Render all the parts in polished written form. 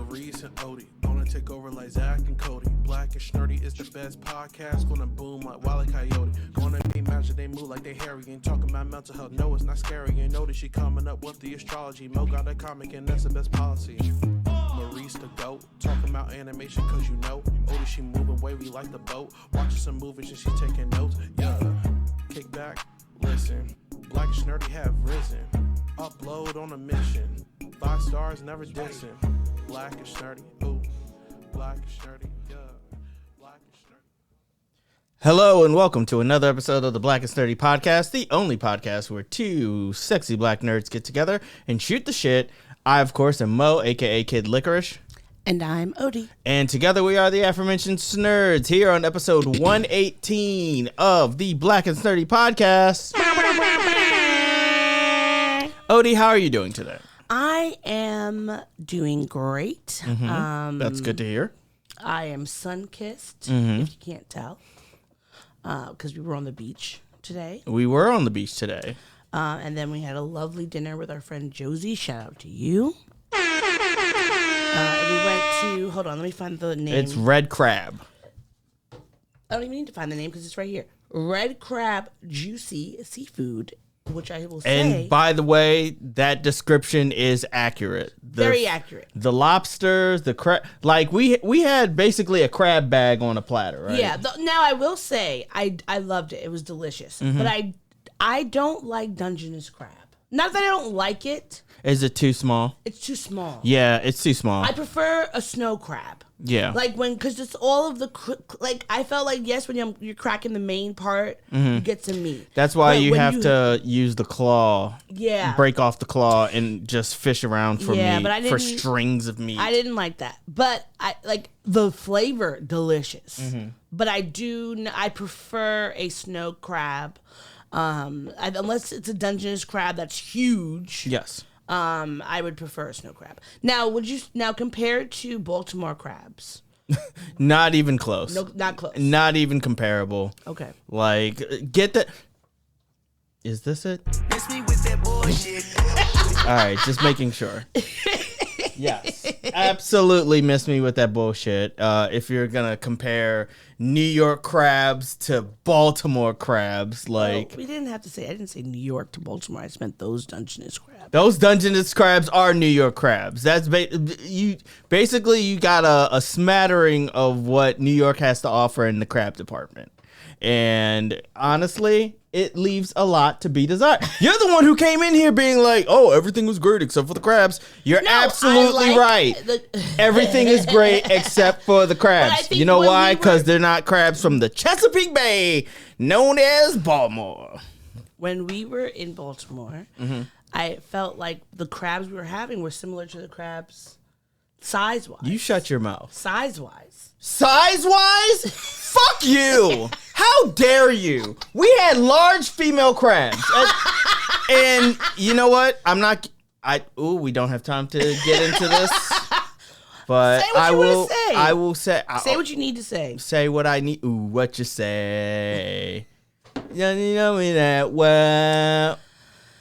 Maurice and Odie gonna take over like Zach and Cody. Black and Snurdy is the best podcast. Gonna boom like Wile E. Coyote. Gonna be magic, they move like they hairy. Ain't talking about mental health, no, it's not scary. Ain't notice she coming up with the astrology. Mo got a comic and that's the best policy. Maurice the goat, talking about animation cause you know. Odie, she moving wavy like the boat. Watching some movies and she taking notes. Yeah, kick back, listen. Black and Snurdy have risen. Upload on a mission. 5 stars, never dissing. Black and Snurdy, ooh. Black and Snurdy, yeah. Black and Snurdy. Hello and welcome to another episode of the Black and Snurdy podcast, the only podcast where two sexy black nerds get together and shoot the shit. I, of course, am Mo, aka Kid Licorish. And I'm Odie. And together we are the aforementioned Snurds here on episode 118 of the Black and Snurdy podcast. Odie, how are you doing today? I am doing great. That's good to hear. I am sun-kissed, if you can't tell, because we were on the beach today. We were on the beach today. And then we had a lovely dinner with our friend Josie. Shout out to you. We went to, hold on, let me find the name. It's Red Crab. I don't even need to find the name because it's right here. Red Crab Juicy Seafood, which I will say. And by the way, that description is accurate. Very accurate. The lobsters, the crab, like we had basically a crab bag on a platter, right? Yeah. Now I will say I loved it. It was delicious. But I don't like Dungeness crab. Not that I don't like it. Is it too small? It's too small. Yeah, it's too small. I prefer a snow crab. Yeah. Like because it's all of the, like I felt like, yes, when you're cracking the main part, you get some meat. That's why you have to use the claw. Yeah. Break off the claw and just fish around for meat, but for strings of meat. I didn't like that. But I like the flavor, delicious. But I prefer a snow crab. Unless it's a Dungeness crab that's huge. Yes. I would prefer a snow crab. Now, compared to Baltimore crabs? Not even close. No, not close. Not even comparable. Okay. Like, get the... Is this it? Miss me with that bullshit. All right, just making sure. Yes, absolutely miss me with that bullshit. If you're going to compare New York crabs to Baltimore crabs, like... we didn't have to say... I didn't say New York to Baltimore. I just meant those Dungeness crabs. Those Dungeness crabs are New York crabs. That's you got a smattering of what New York has to offer in the crab department. And honestly, it leaves a lot to be desired. You're the one who came in here being like, oh, everything was great except for the crabs. You're absolutely right. Everything is great except for the crabs. You know why? Because they're not crabs from the Chesapeake Bay, known as Baltimore. When we were in Baltimore, I felt like the crabs we were having were similar to the crabs size-wise. You shut your mouth. Size-wise? Fuck you! How dare you? We had large female crabs. And you know what? We don't have time to get into this. But say what you want to say. I will say. Say what you need to say. Say what I need. Ooh, what you say? You know me that well.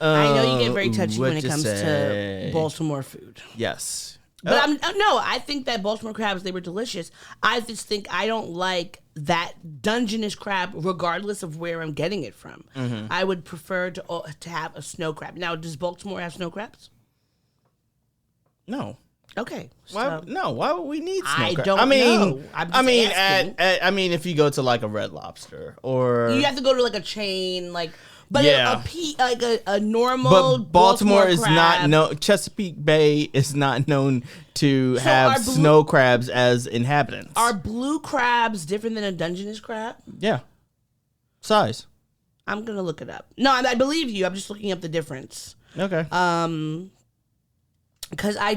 I know you get very touchy when it comes to Baltimore food. Yes. But I think that Baltimore crabs, they were delicious. I just think I don't like that Dungeness crab, regardless of where I'm getting it from. I would prefer to have a snow crab. Now, does Baltimore have snow crabs? No. Okay. Why would we need snow crabs? I don't know. I mean, if you go to like a Red Lobster or you have to go to like a chain, like. But a normal But Baltimore is crab. not Chesapeake Bay is not known to have snow crabs as inhabitants. Are blue crabs different than a Dungeness crab? Yeah. Size. I'm going to look it up. No, I believe you. I'm just looking up the difference. Okay. Because I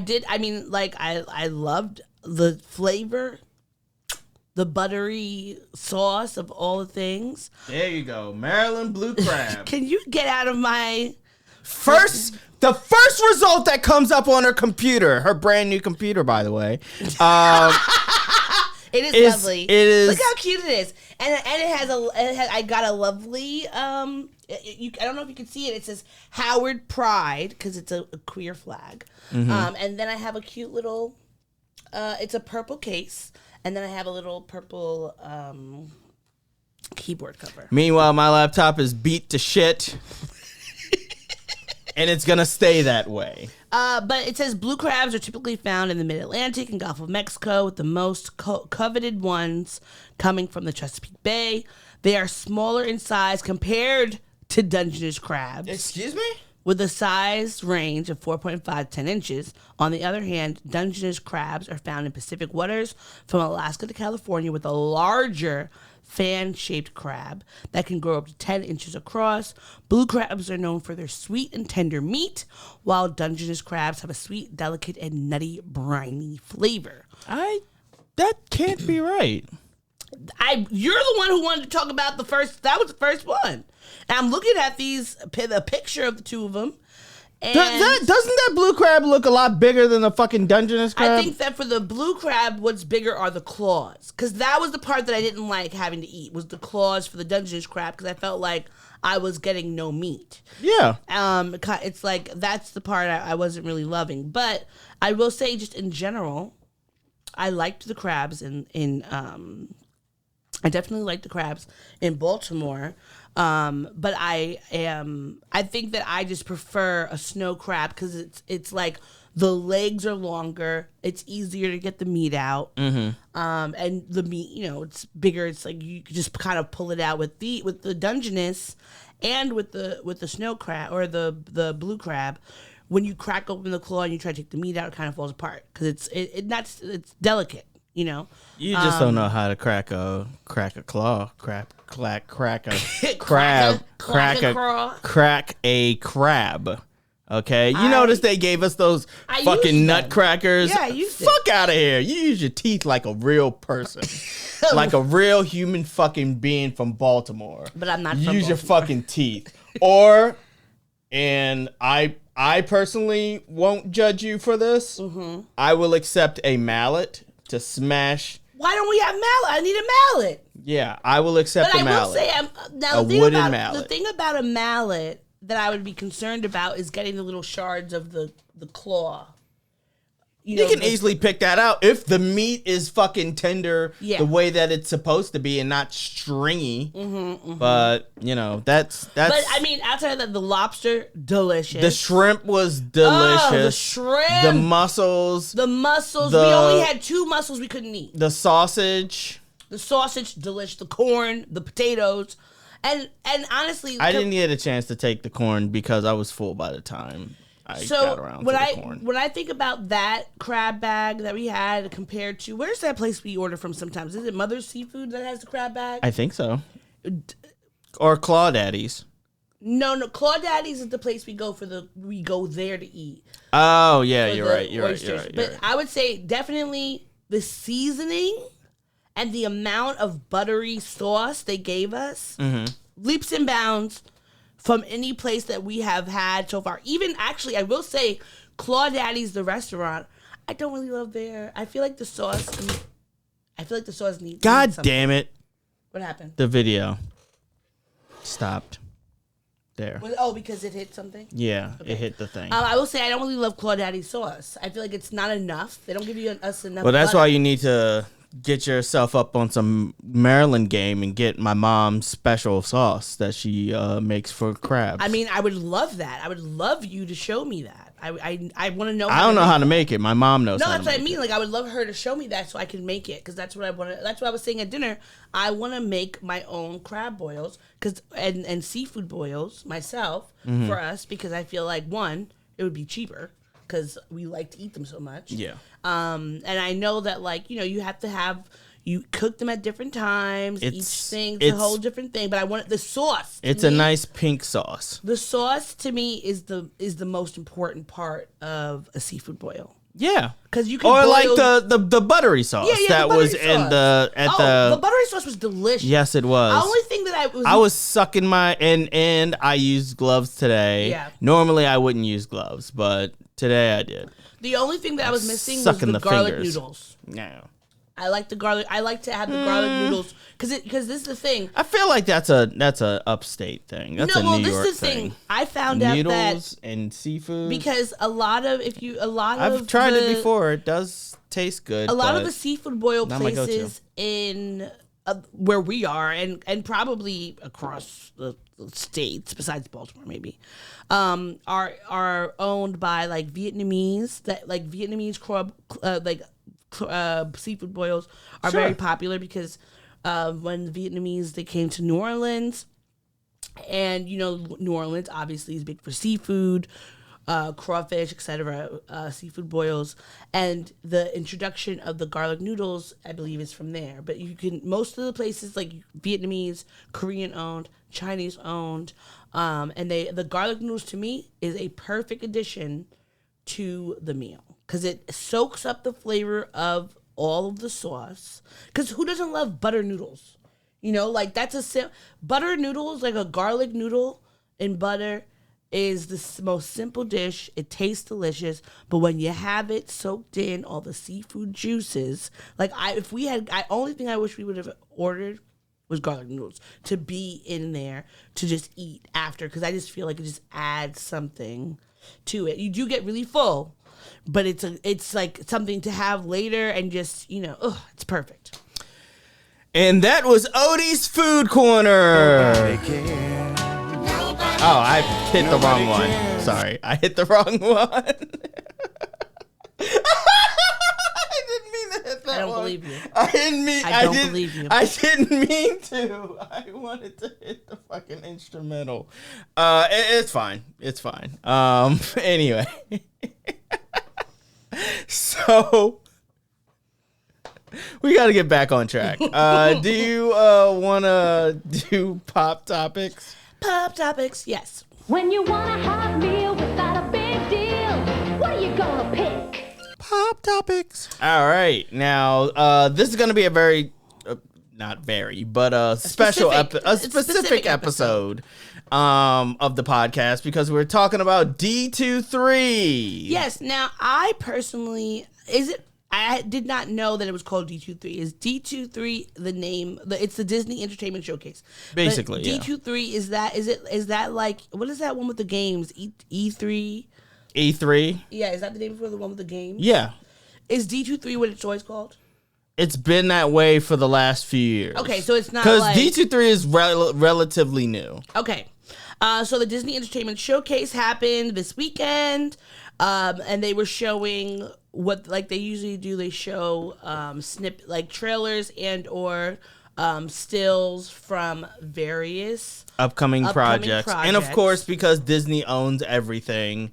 loved the flavor, the buttery sauce of all the things. There you go. Maryland blue crab. Can you get out of my... The first result that comes up on her computer, her brand new computer, by the way. It is lovely. It is. Look how cute it is. And it has I got a lovely, I don't know if you can see it. It says Howard Pride, because it's a queer flag. And then I have a cute little It's a purple case, and then I have a little purple keyboard cover. Meanwhile, my laptop is beat to shit. And it's going to stay that way. But it says blue crabs are typically found in the mid-Atlantic and Gulf of Mexico, with the most coveted ones coming from the Chesapeake Bay. They are smaller in size compared to Dungeness crabs. Excuse me? With a size range of 4.5 to 10 inches. On the other hand, Dungeness crabs are found in Pacific waters from Alaska to California, with a larger fan-shaped crab that can grow up to 10 inches across. Blue crabs are known for their sweet and tender meat, while Dungeness crabs have a sweet, delicate, and nutty, briny flavor. That can't be right. You're the one who wanted to talk about the first. That was the first one. And I'm looking at the picture of the two of them. And Doesn't that blue crab look a lot bigger than the fucking Dungeness crab? I think that for the blue crab, what's bigger are the claws. Because that was the part that I didn't like having to eat, was the claws for the Dungeness crab, because I felt like I was getting no meat. Yeah. It's like, that's the part I wasn't really loving. But I will say, just in general, I liked the crabs I definitely like the crabs in Baltimore. But I think that I just prefer a snow crab because it's like the legs are longer, it's easier to get the meat out, and the meat, it's bigger. It's like you can just kind of pull it out with the Dungeness and with the snow crab or the blue crab. When you crack open the claw and you try to take the meat out, it kind of falls apart because it's delicate. You just don't know how to crack a claw, crack a crab. Okay, you notice they gave us those fucking nutcrackers. Yeah, I used it. Fuck out of here. You use your teeth like a real person, like a real human fucking being from Baltimore. But I'm not. Use your Baltimore. fucking teeth, and I personally won't judge you for this. Mm-hmm. I will accept a mallet to smash. Why don't we have mallet? I need a mallet. Yeah, I will accept a mallet. But I will say, a wooden mallet. The thing about a mallet that I would be concerned about is getting the little shards of the claw. You can easily pick that out if the meat is fucking tender the way that it's supposed to be and not stringy. But, that's... But, I mean, outside of that, the lobster, delicious. The shrimp was delicious. Oh, the shrimp. The mussels. We only had 2 mussels we couldn't eat. The sausage. Delicious. The corn, the potatoes. And honestly... I didn't get a chance to take the corn because I was full by the time I got around to the corn. When I think about that crab bag that we had compared to... Where's that place we order from sometimes? Is it Mother's Seafood that has the crab bag? I think so. Or Claw Daddy's. No. Claw Daddy's is the place we go there to eat. Oh, yeah, you're right. But I would say definitely the seasoning and the amount of buttery sauce they gave us, leaps and bounds from any place that we have had so far. Even actually, I will say, Claw Daddy's, the restaurant, I don't really love there. I feel like the sauce needs. God damn it! What happened? The video stopped there. Because it hit something. Yeah, okay. It hit the thing. I will say I don't really love Claw Daddy's sauce. I feel like it's not enough. They don't give us enough. Well, that's butter. why you need to get yourself up on some Maryland game and get my mom's special sauce that she makes for crabs. I mean, I would love that. I would love you to show me that. I want to know. I don't know how to make it. My mom knows. No, how that's to what I make mean. it. Like, I would love her to show me that so I can make it because that's what I want to. That's what I was saying at dinner. I want to make my own crab boils and seafood boils myself for us because I feel like one, it would be cheaper because we like to eat them so much. Yeah. And I know that you have to have. You cook them at different times. Each thing's a whole different thing. But I want the sauce. It's a nice pink sauce. The sauce to me is the most important part of a seafood boil. Yeah, because you can or boil... like the buttery sauce that was in the buttery sauce was delicious. Yes, it was. The only thing that I was sucking my and I used gloves today. Yeah. Normally I wouldn't use gloves, but today I did. The only thing that I was missing was the garlic noodles. No. I like the garlic. I like to have the garlic noodles because this is the thing. I feel like that's a upstate thing. That's a New York this is the thing. I found out noodles that and seafood. because I've tried it before. It does taste good. A lot of the seafood boil not my go-to. places in where we are and probably across the states besides Baltimore maybe are owned by like Vietnamese seafood boils are very popular because when the Vietnamese they came to New Orleans, and New Orleans obviously is big for seafood, crawfish, etc., seafood boils, and the introduction of the garlic noodles I believe is from there. But most of the places like Vietnamese, Korean owned, Chinese owned, and the garlic noodles to me is a perfect addition to the meal. Because it soaks up the flavor of all of the sauce. Because who doesn't love butter noodles? That's butter noodles, like a garlic noodle in butter, is the most simple dish. It tastes delicious. But when you have it soaked in all the seafood juices, only thing I wish we would have ordered was garlic noodles to be in there to just eat after. Because I just feel like it just adds something to it. You do get really full. But it's like something to have later and just, it's perfect. And that was Odie's Food Corner. Oh, I hit the wrong one. Sorry, I hit the wrong one. I didn't mean to hit that one. I don't believe you. I don't believe you. I didn't mean to. I wanted to hit the fucking instrumental. It's fine. It's fine. Anyway. So we got to get back on track. Do you want to do pop topics? Pop topics, yes. When you want a hot meal without a big deal, what are you gonna pick? Pop topics. All right. Now, this is going to be a very, not very, but a specific episode of the podcast because we're talking about D23. Yes. Now, I personally, I did not know that it was called D23. Is D23 the name? It's the Disney Entertainment Showcase. Basically, but D23 is that like what is that one with the games? E3. E3. Yeah, is that the name for the one with the games? Yeah. Is D23 what it's always called? It's been that way for the last few years. Okay, so it's not because like D23 is relatively new. Okay. So the Disney Entertainment Showcase happened this weekend, and they were showing what like they usually do. They show trailers and or stills from various upcoming projects. And of course, because Disney owns everything,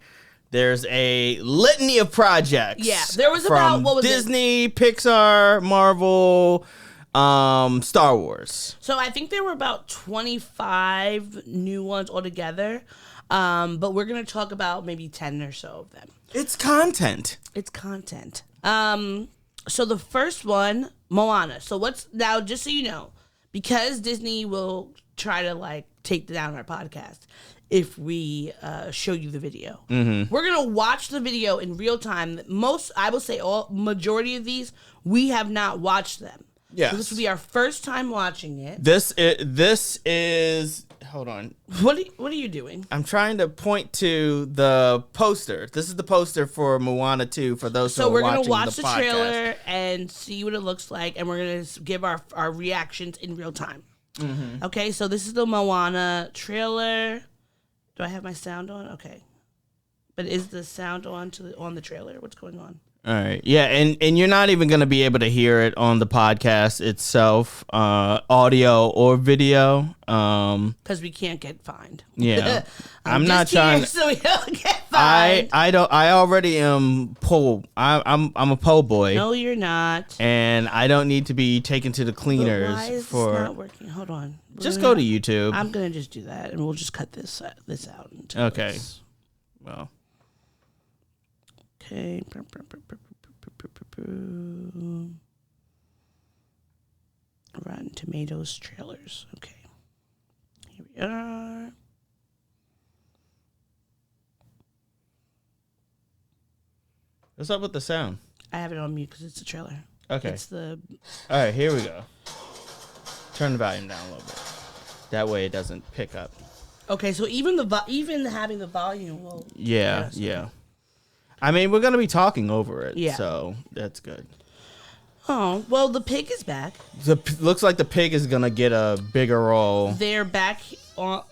there's a litany of projects. Yeah, there was from about what was Disney, Pixar, Marvel, Star Wars. So I think there were about 25 new ones altogether, but we're gonna talk about maybe 10 or so of them. It's content. So the first one, Moana. So now, just so you know, because Disney will try to like take down our podcast if we show you the video. Mm-hmm. We're gonna watch the video in real time. I will say majority of these we have not watched them. Yeah, so this will be our first time watching it. This is. Hold on. What are you doing? I'm trying to point to the poster. This is the poster for Moana 2 for those who are watching the podcast. So we're going to watch the trailer and see what it looks like, and we're going to give our reactions in real time. Mm-hmm. Okay, so this is the Moana trailer. Do I have my sound on? Okay. But is the sound on the trailer? What's going on? All right. Yeah, and you're not even going to be able to hear it on the podcast itself, audio or video. Because we can't get fined. Yeah. I'm not trying so we don't get fined. I already am po. I'm a po boy. No, you're not. And I don't need to be taken to the cleaners. But why is this not working? Hold on. Just go to YouTube. I'm going to just do that, and we'll just cut this out. Okay. Well. Okay. Rotten Tomatoes trailers. Okay. Here we are. What's up with the sound? I have it on mute because it's a trailer. Okay. It's the All right, here we go. Turn the volume down a little bit. That way it doesn't pick up. okay. So even even having the volume will. Yeah, yeah. I mean, we're gonna be talking over it, Yeah. so that's good. Oh well, the pig is back. Looks like the pig is gonna get a bigger role. They're back on.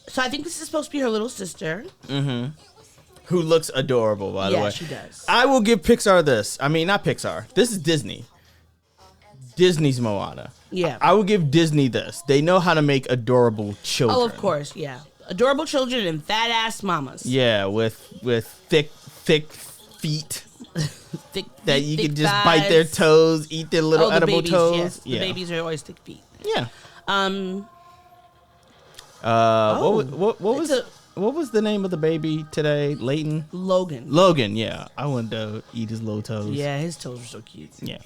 So I think this is supposed to be her little sister. Who looks adorable, by the way. Yeah, she does. I will give Pixar this. I mean, not Pixar. This is Disney. Disney's Moana. Yeah. I will give Disney this. They know how to make adorable children. Oh, of course, yeah. Adorable children and fat ass mamas. Yeah, with thick feet Thick, that you thick can just bite their thighs. toes, eat their little Oh, the edible babies, toes. yes. Yeah. The babies are always thick feet. Yeah. Oh, What was the name of the baby today? Leighton? Logan. Logan, yeah. I wanted to eat his little toes. Yeah, his toes are so cute. Yeah.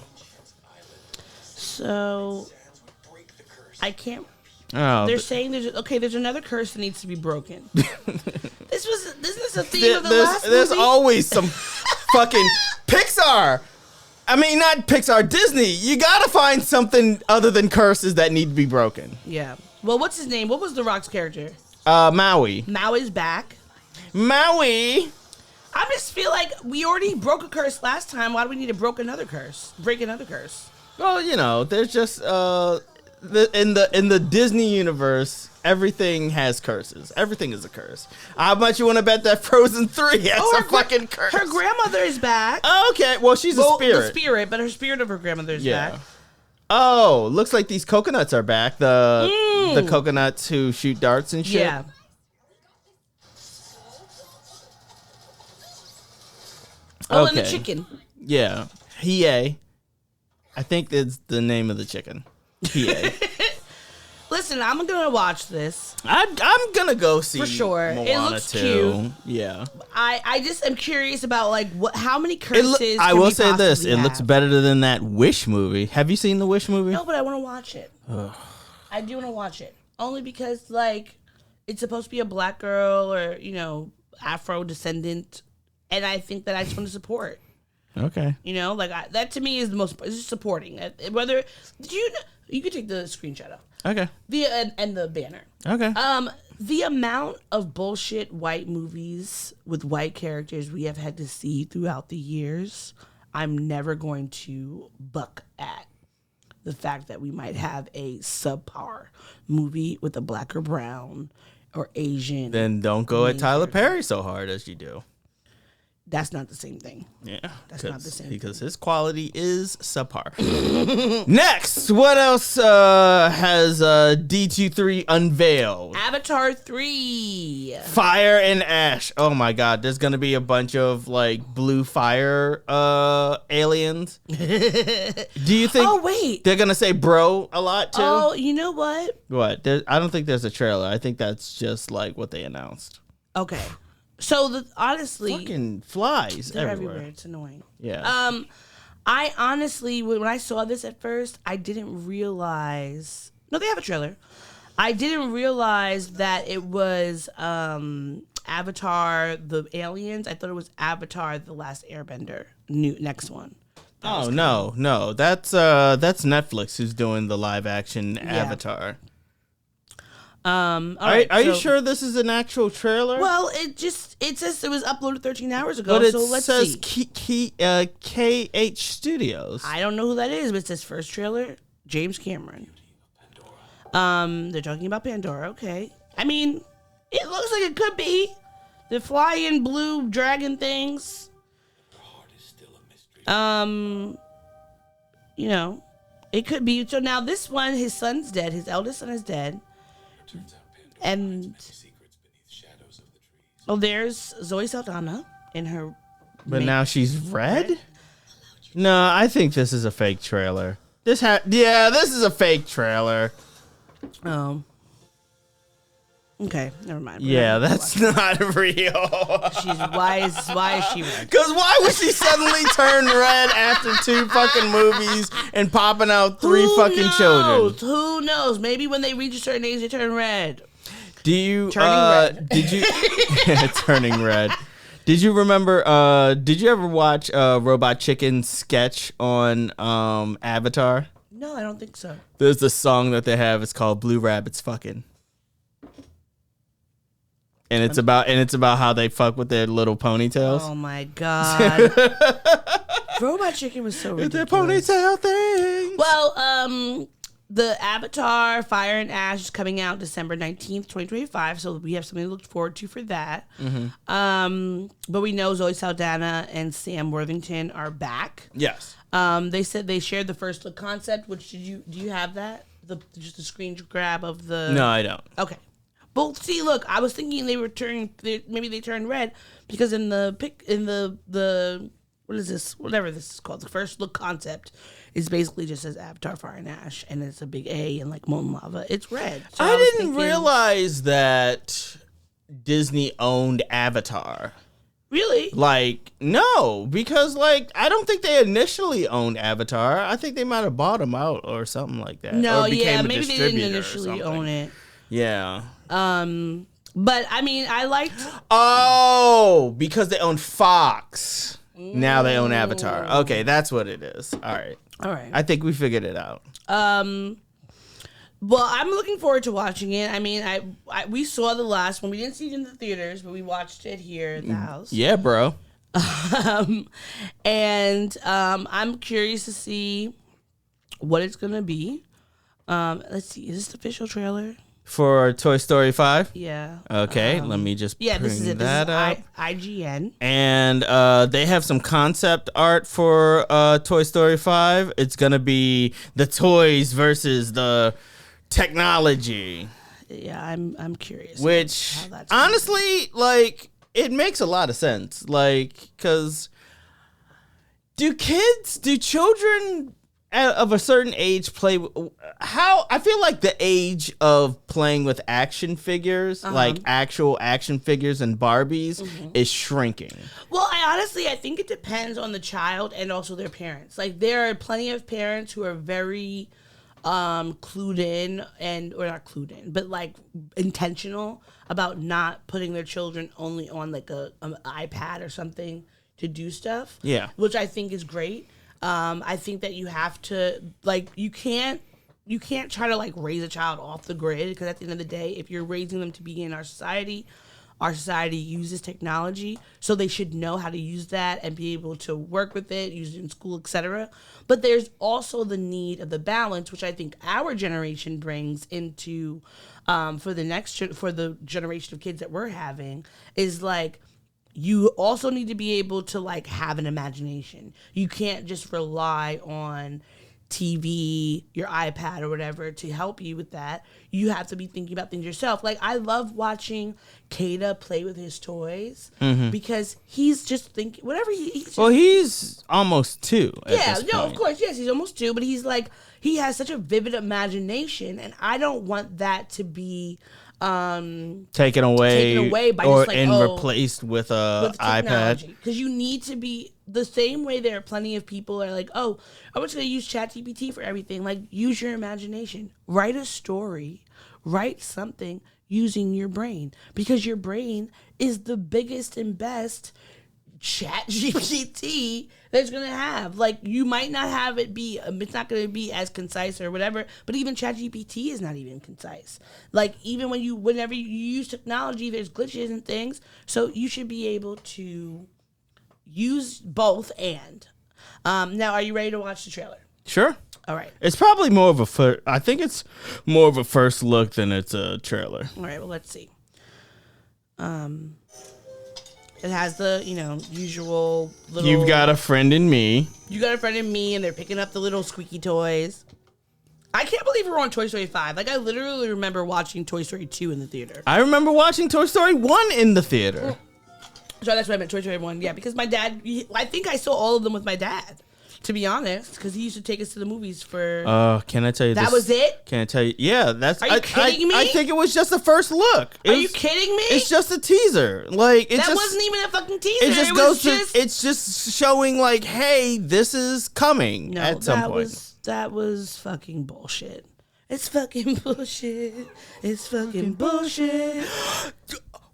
So I can't. Oh, They're saying there's another curse that needs to be broken. This is a theme of the last there's movie. always some fucking Pixar. I mean, not Pixar, Disney. You gotta find something other than curses that need to be broken. Yeah. Well, what's his name? What was The Rock's character? Maui. Maui's back. Maui. I just feel like we already broke a curse last time. Why do we need to break another curse? Well, you know, there's just in the Disney universe, everything has curses. Everything is a curse. How much you want to bet that Frozen 3 has a fucking curse? Her grandmother is back. Okay, well, she's a spirit. The spirit, but her spirit of her grandmother is back. Oh, looks like these coconuts are back. The coconuts who shoot darts and shit. Yeah. Oh, and the chicken. Yeah. Hiei. I think that's the name of the chicken. Hiei. Listen, I'm gonna watch this I'm gonna go see for sure. Moana It looks 2. cute. Yeah. I just am curious about like how many curses. I can will we say this: possibly it have? looks better than that Wish movie. Have you seen the Wish movie? No, but I want to watch it. I do want to watch it only because like it's supposed to be a black girl or Afro descendant, and I think that I just want to support. Okay. Like that to me is the most. It's just supporting. Whether you could take the screenshot out. Okay. And the banner. Okay. The amount of bullshit white movies with white characters we have had to see throughout the years, I'm never going to buck at the fact that we might have a subpar movie with a black or brown or Asian. Then don't go at Tyler Perry so hard as you do. That's not the same thing. Yeah, That's not the same because his quality is subpar. Next, what else has D23 unveiled? Avatar 3. Fire and Ash. Oh my God, there's gonna be a bunch of like blue fire aliens. Do you think? Oh wait, they're gonna say bro a lot too. Oh, you know what? What? I don't think there's a trailer. I think that's just like what they announced. Okay. So honestly, fucking flies they're everywhere. It's annoying. Yeah. I honestly, when I saw this at first, I didn't realize. No, they have a trailer. I didn't realize that it was Avatar: The Aliens. I thought it was Avatar: The Last Airbender. Next one. Oh no, that's Netflix who's doing the live action Avatar. Are you sure this is an actual trailer? Well, it says it was uploaded 13 hours ago. But it so let's says see. KH Studios. I don't know who that is, but it says first trailer, James Cameron. They're talking about Pandora. Okay, I mean, it looks like it could be the flying blue dragon things. It could be. So now this one, his son's dead. His eldest son is dead. And there's Zoe Saldana in her. But now she's red? No, I think this is a fake trailer. This is a fake trailer. Oh. Okay, never mind. Yeah, that's not real. Why is she red? Because why would she suddenly turn red after 2 fucking movies and popping out 3 fucking children? Who knows? Maybe when they reach a certain age, they turn red. Do you turning red? Did you turning red? Did you remember? Did you ever watch Robot Chicken's sketch on Avatar? No, I don't think so. There's this song that they have. It's called "Blue Rabbits Fucking," and it's about how they fuck with their little ponytails. Oh my god. Robot Chicken was so ridiculous. Their ponytail thing. Well, the Avatar Fire and Ash is coming out December 19th, 2025, so we have something to look forward to for that. But we know Zoe Saldana and Sam Worthington are back. Yes. They said they shared the first look concept, which do you have that? Just a screen grab of the... No, I don't. Okay. Well, see, look, I was thinking maybe they turned red because in the what is this? Whatever this is called, the first look concept is basically just says Avatar Fire and Ash, and it's a big A and like molten lava. It's red. So I didn't realize that Disney owned Avatar. Really? Like, no, because like I don't think they initially owned Avatar. I think they might have bought them out or something like that. No, or became a maybe they didn't distributor or initially something. own it. Yeah. But I mean, I liked. Oh, because they own Fox. Now they own Avatar. Okay, that's what it is. All right. I think we figured it out. Well, I'm looking forward to watching it. I mean, we saw the last one. We didn't see it in the theaters, but we watched it here at the house. Yeah, bro. And I'm curious to see what it's gonna be. Let's see. Is this the official trailer? For Toy Story 5? Yeah. Okay, let me just Yeah, bring this is it. that This is up. IGN. And they have some concept art for Toy Story 5. It's going to be the toys versus the technology. Yeah, I'm curious. Which, how that's gonna honestly, like, it makes a lot of sense. Like, because do children of a certain age play I feel like the age of playing with action figures, like actual action figures and Barbies, is shrinking. Well, I think it depends on the child and also their parents. Like, there are plenty of parents who are very clued in or not clued in, but like intentional about not putting their children only on like an iPad or something to do stuff. Yeah. Which I think is great. I think that you have to, like, you can't try to like raise a child off the grid, because at the end of the day, if you're raising them to be in our society uses technology, so they should know how to use that and be able to work with it, use it in school, etc. But there's also the need of the balance, which I think our generation brings into for the generation of kids that we're having, is like, you also need to be able to like have an imagination. You can't just rely on TV, your iPad or whatever to help you with that. You have to be thinking about things yourself. Like, I love watching Kada play with his toys because he's just thinking whatever he's just, Well, he's almost 2. of course, yes, he's almost 2, but he's like, he has such a vivid imagination, and I don't want that to be taken away by or just like, replaced with iPad. Because you need to be the same way. There are plenty of people are like, oh, I'm just gonna use ChatGPT for everything. Like, use your imagination, write a story, write something using your brain, because your brain is the biggest and best ChatGPT that's gonna have. Like, you might not have it be it's not gonna be as concise or whatever, but even ChatGPT is not even concise. Like, even whenever you use technology, there's glitches and things, so you should be able to use both. And now, are you ready to watch the trailer? Sure. All right. It's probably more of I think it's more of a first look than it's a trailer. All right, well, let's see. It has the, usual little... You've got a friend in me. You got a friend in me, and they're picking up the little squeaky toys. I can't believe we're on Toy Story 5. Like, I literally remember watching Toy Story 2 in the theater. I remember watching Toy Story 1 in the theater. So that's what I meant, Toy Story 1. Yeah, because my dad... I think I saw all of them with my dad, to be honest, because he used to take us to the movies for... Can I tell you That this? was it? Can I tell you? Yeah, that's... Are you kidding me? I think it was just the first look. Are you kidding me? It's just a teaser. Like, that wasn't even a fucking teaser. It just goes to... It's just showing, like, hey, this is coming at some point. That was fucking bullshit. It's fucking bullshit. It's fucking bullshit.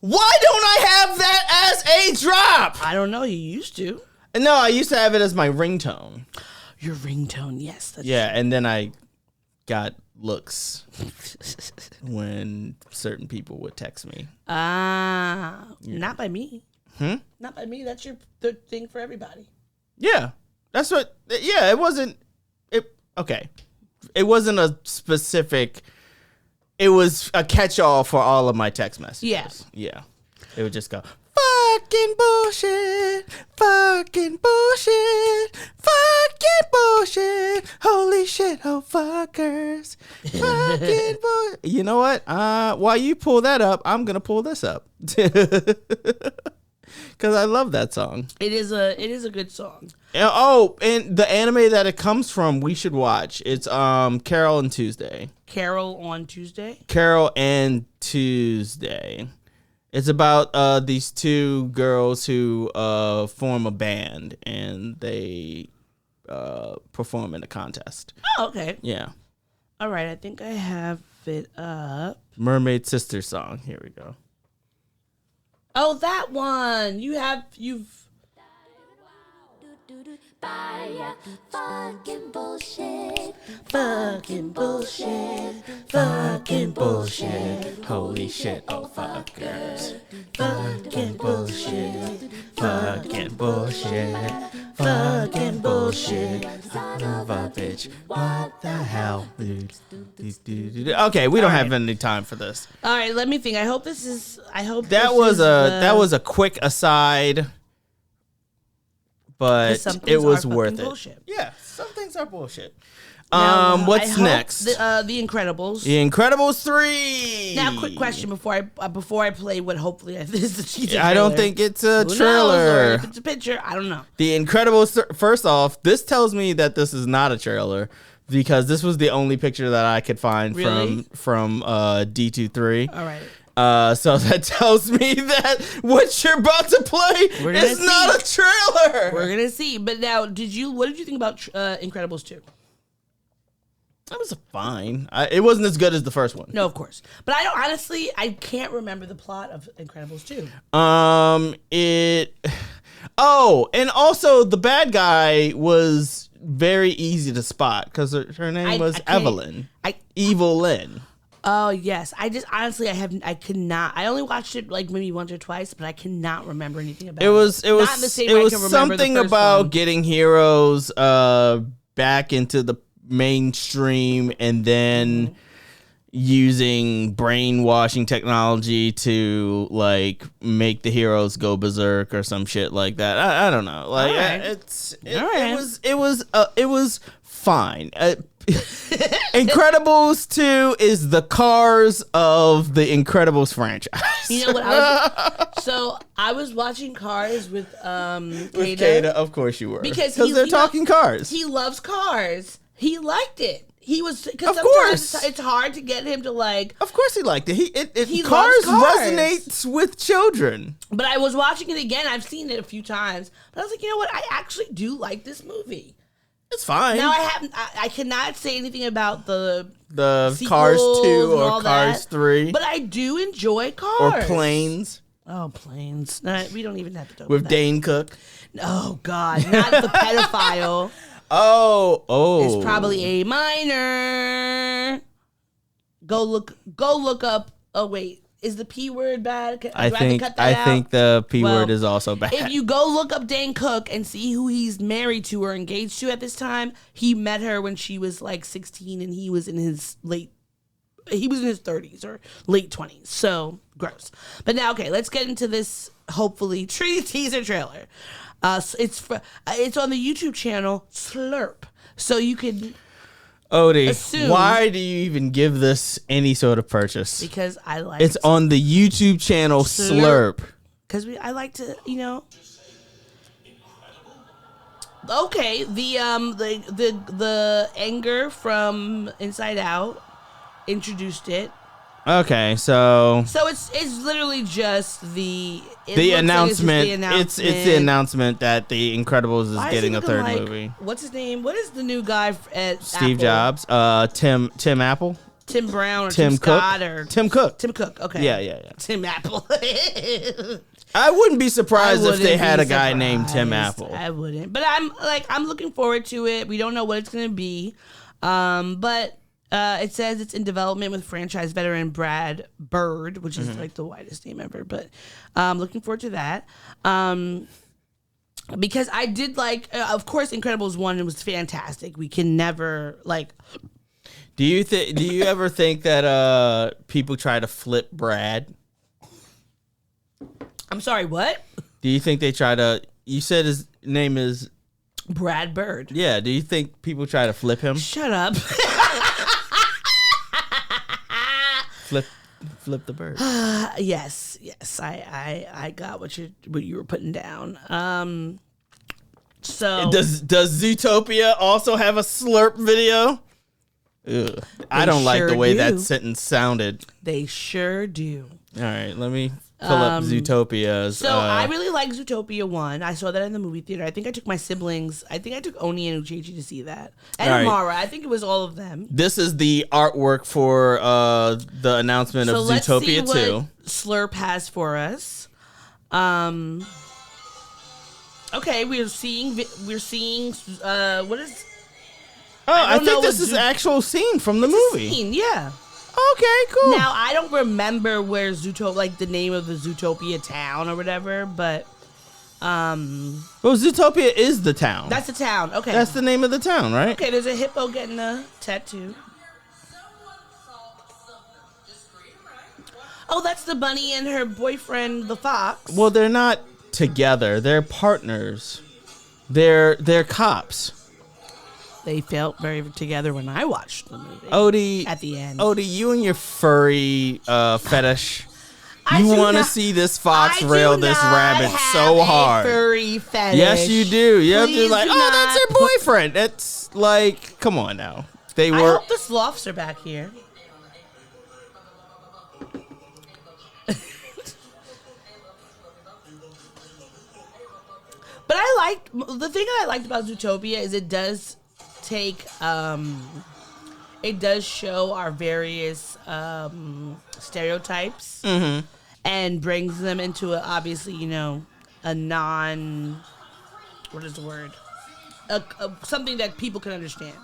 Why don't I have that as a drop? I don't know. You used to. No, I used to have it as my ringtone. Your ringtone, yes. That's Yeah, and then I got looks when certain people would text me. Not by me. Not by me. That's your thing for everybody. Yeah, that's what. Yeah, it wasn't. Okay, it wasn't a specific. It was a catch-all for all of my text messages. Yeah. It would just go, fucking bullshit, fucking bullshit, fucking bullshit, holy shit, oh fuckers, fucking bullshit. You know what? While you pull that up, I'm going to pull this up. Because I love that song. It is a good song. And the anime that it comes from, we should watch. It's Carol and Tuesday. Carol on Tuesday? Carol and Tuesday. It's about these two girls who form a band and they perform in a contest. Oh, okay. Yeah. All right, I think I have it up. Mermaid Sister song. Here we go. Oh, that one. You've Fucking bullshit. fucking bullshit. Fucking bullshit. Holy shit, oh fuckers. Fucking bullshit. Fucking bullshit. Fucking bullshit. Son of a bitch. What the hell? Okay, we don't have any time for this. All right, let me think. I hope That was a quick aside, but some it things was are worth fucking it. bullshit. Yeah, some things are bullshit. Now, What's I hope next? The Incredibles. The Incredibles 3. Now, quick question before I play what hopefully is the teaser. I don't think it's a Who knows, or trailer. if it's a picture, I don't know. The Incredibles. First off, this tells me that this is not a trailer because this was the only picture that I could find Really? from D23. All right. So that tells me that what you're about to play We're gonna is not a trailer. We're gonna see. But now, what did you think about Incredibles 2? That was fine. It wasn't as good as the first one. No, of course. But I can't remember the plot of Incredibles 2. And also the bad guy was very easy to spot because her name was Evelyn. Evil Lynn. Oh yes, I could not. I only watched it like maybe once or twice, but I cannot remember anything about it. It was Not in the same way I can remember something the first about one. getting heroes back into the mainstream and then using brainwashing technology to like make the heroes go berserk or some shit like that. I don't know. Like All right. it was fine. Incredibles 2 is the Cars of the Incredibles franchise. You know what? I was watching Cars with With Kada, of course you were. Because they're talking cars. He loves cars. He liked it. He was because Of sometimes course. it's hard to get him to like. Of course he liked it. He Cars loves cars. resonates with children. But I was watching it again. I've seen it a few times, but I was like, you know what? I actually do like this movie. It's fine. Now I cannot say anything about the Cars 2 sequels and or all Cars that, 3 but I do enjoy or cars Planes Oh, Planes! No, we don't even have to talk with about that. Dane Cook. Oh God, not the pedophile. Oh, It's probably a minor. Go look up. Oh wait, is the P word bad? Do I have to cut that out? think the P Well, word is also bad. If you go look up Dane Cook and see who he's married to or engaged to at this time, he met her when she was like 16 and he was in his 30s or late 20s. So gross. But now, okay, let's get into this hopefully teaser trailer. So it's on the YouTube channel Slurp. So you can Odie, assume- why do you even give this any sort of purchase? because I like It's on the YouTube channel Slurp. because I like to, you know. Okay, the anger from Inside Out introduced it. Okay, so So it's literally just the announcement. It's It's the announcement that The Incredibles is Why getting he a looking third like- movie. What's his name? What is the new guy at Steve Apple? Jobs, Tim Apple. Tim Brown or Tim Tim Cook? Scott or Tim Cook. Tim Cook. Okay. Yeah. Tim Apple. I wouldn't be surprised if they wouldn't had be a guy named Tim surprised. Apple. I wouldn't, but I'm looking forward to it. We don't know what it's gonna be, but it says it's in development with franchise veteran Brad Bird, which is like the widest name ever. But looking forward to that. Because I did like, of course, Incredibles 1 was fantastic. We can never like. Do you ever think that people try to flip Brad? I'm sorry, what? Do you think they try to? You said his name is Brad Bird. Yeah. Do you think people try to flip him? Shut up. Flip the bird. Yes. I got what you were putting down. So Does Zootopia also have a slurp video? Ugh. I don't like the sure way do. that sentence sounded. they sure do. All right, let me pull up Zootopia's. So I really like Zootopia 1. I saw that in the movie theater. I think I took my siblings. I think I took Oni and Uchechi to see that. And All right. Amara. I think it was all of them. This is the artwork for the announcement So of let's see Zootopia 2. what Slurp has for us. Okay, we're seeing what is Oh, I don't know think this what is actual scene from the movie. scene? Yeah. Okay, cool. Now I don't remember where like the name of the Zootopia town or whatever, but well, Zootopia is the town. that's the town. Okay. That's the name of the town, right? Okay, there's a hippo getting a tattoo. Oh, that's the bunny and her boyfriend, the fox. Well, they're not together. They're partners. They're cops. They felt very together when I watched the movie. Odie, At the end. Odie, you and your furry fetish. I You do want to not- see this fox I do rail this not rabbit have so a hard. Furry fetish. Yes, you do. You have to be Please like, do oh, that's not her boyfriend. That's like, come on now. They I were. hope the sloths are back here. But the thing that I liked about Zootopia is it does take, it does show our various stereotypes and brings them into obviously, a non, what is the word? Something that people can understand.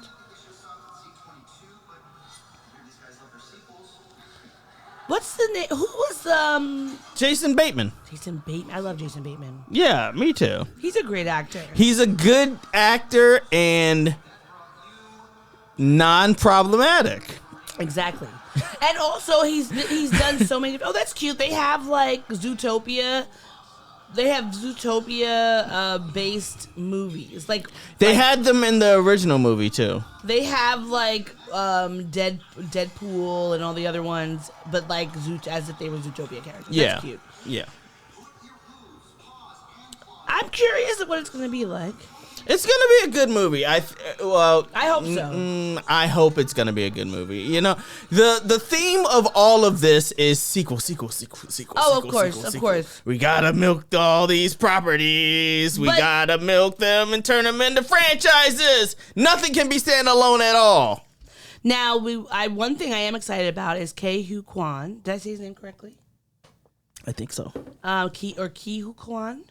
What's the name? Who was Jason Bateman. Jason Bateman? I love Jason Bateman. Yeah, me too. He's a great actor. He's a good actor and non-problematic. Exactly. And also he's done so many. Oh, that's cute. They have like Zootopia. They have Zootopia based movies. They had them in the original movie too. They have like Deadpool and all the other ones, but like as if they were Zootopia characters. Yeah. That's cute. Yeah. I'm curious of what it's going to be like. It's gonna be a good movie. I hope so. I hope it's gonna be a good movie. You know, the theme of all of this is sequel. Oh, of course. We gotta milk all these properties. We But- gotta milk them and turn them into franchises. Nothing can be standalone at all. Now, one thing I am excited about is Ke-Huy Quan. Did I say his name correctly? I think so. Ke-Huy Quan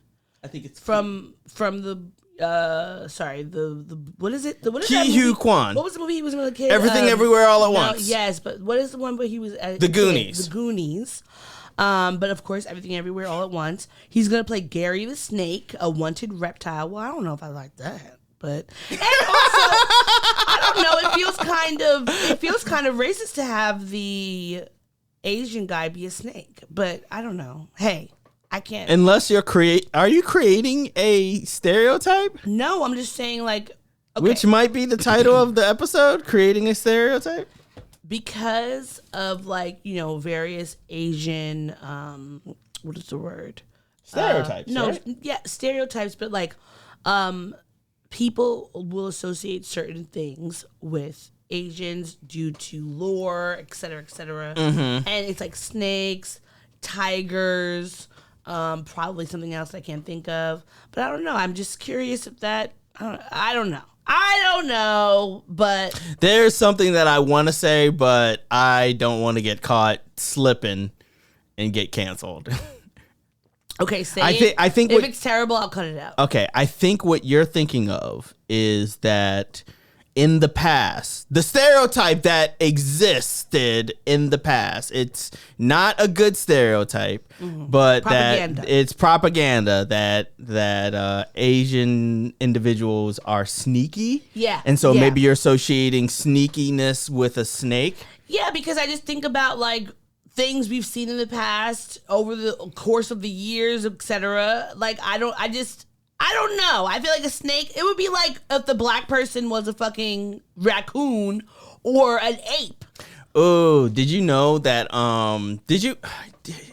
I think it's from the. What is it? What is that Ke-Huy movie? Quan. What was the movie he was with a kid? Everything Everywhere All at Once. Yes, but what is the one where he was at The Goonies. The Goonies. But of course, Everything Everywhere All at Once. He's gonna play Gary the Snake, a wanted reptile. Well, I don't know if I like that, but and also I don't know. It feels kind of racist to have the Asian guy be a snake, but I don't know. Hey. I can't. Unless are you creating a stereotype? No, I'm just saying like. Okay. Which might be the title of the episode, Creating a Stereotype? Because of various Asian what is the word? Stereotypes, right? Yeah, stereotypes, but people will associate certain things with Asians due to lore, et cetera, and it's like snakes, tigers, probably something else I can't think of, but I don't know. I'm just curious if that. I don't know. I don't know, but There's something that I want to say, but I don't want to get caught slipping and get canceled. okay, say I think if what, it's terrible, I'll cut it out. okay, I think what you're thinking of is that in the past, the stereotype that existed in the past, it's not a good stereotype, but Propaganda. that it's propaganda that Asian individuals are sneaky. Yeah, And so yeah. maybe you're associating sneakiness with a snake. Yeah, because I just think about like things we've seen in the past over the course of the years, etc. Like I don't know. I feel like a snake. It would be like if the black person was a fucking raccoon or an ape. Oh, did you know that?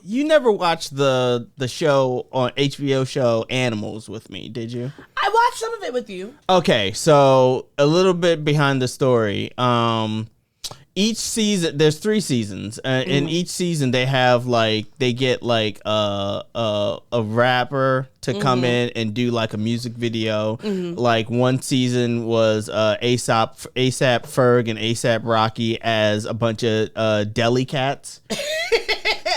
You never watched the show on HBO show Animals with me? Did you? I watched some of it with you. Okay, so a little bit behind the story. Each season, there's 3 seasons, and each season they get like a rapper to come in and do like a music video. Like one season was ASAP Ferg and ASAP Rocky as a bunch of deli cats.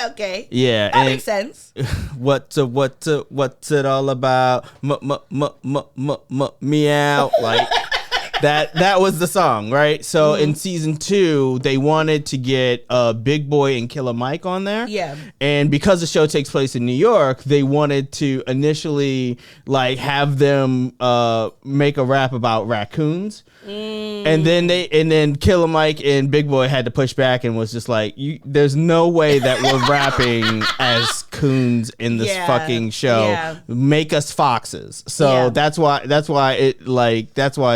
Okay. Yeah, That makes sense. What's it all about? Meow. Like that was the song, right? So in season 2, they wanted to get Big Boy and Killer Mike on there. Yeah. And because the show takes place in New York, they wanted to initially like have them make a rap about raccoons. And then Killer Mike and Big Boy had to push back and was just like, there's no way that we're rapping as coons in this fucking show. Yeah. Make us foxes. So that's why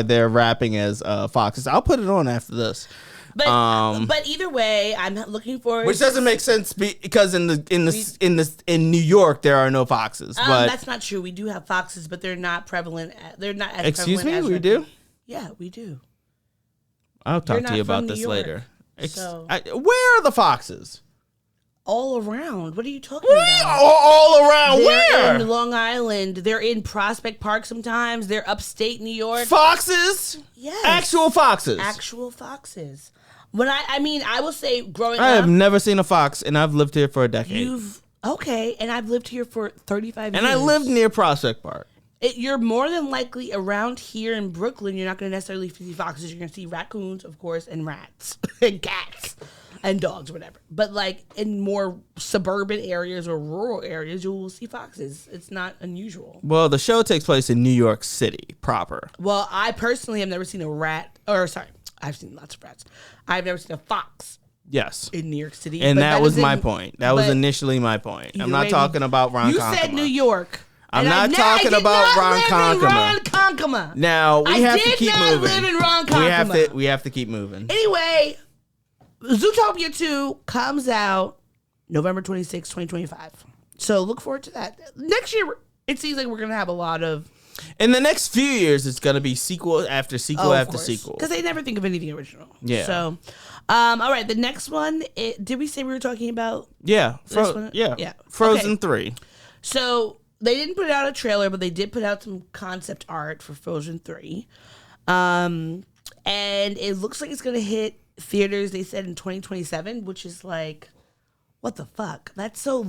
they're rapping as foxes. I'll put it on after this. But either way, I'm looking forward. Which doesn't make sense because in New York there are no foxes. But that's not true. We do have foxes, but they're not prevalent. They're not as excuse me, prevalent as we do. Yeah, we do. I'll talk You're to you not about from this New York, later. so- Where are the foxes? All around. What are you talking What do you about? all around? They're Where? in Long Island. They're in Prospect Park sometimes. They're upstate New York. Foxes? Yes. Actual foxes. Actual foxes. When I will say growing I have up, never seen a fox, and I've lived here for a decade. and I've lived here for 35 years. And I lived near Prospect Park. You're more than likely around here in Brooklyn. You're not going to necessarily see foxes. You're going to see raccoons, of course, and rats and cats and dogs, whatever. But like in more suburban areas or rural areas, you will see foxes. It's not unusual. Well, the show takes place in New York City proper. Well, I personally have never seen a rat. I've seen lots of rats. I've never seen a fox Yes. in New York City. And but that was my doesn't- point. That was but initially my point. I'm either not way, talking about Ron You Konkoma. said New York. I'm and not I talking did about not Ron live in Konkoma. Ron Konkoma. Now we have to keep I did not moving. live in Ron Konkoma. We have to keep moving. Anyway, Zootopia 2 comes out November 26, 2025. So look forward to that. Next year, it seems like we're going to have a lot of... In the next few years, it's going to be sequel after sequel after sequel. Because they never think of anything original. Yeah. So, all right, the next one, did we say we were talking about... Yeah. This one? Yeah. Frozen Okay. 3. So they didn't put out a trailer, but they did put out some concept art for Frozen 3. And it looks like it's going to hit theaters, they said, in 2027, which is like, what the fuck? That's so,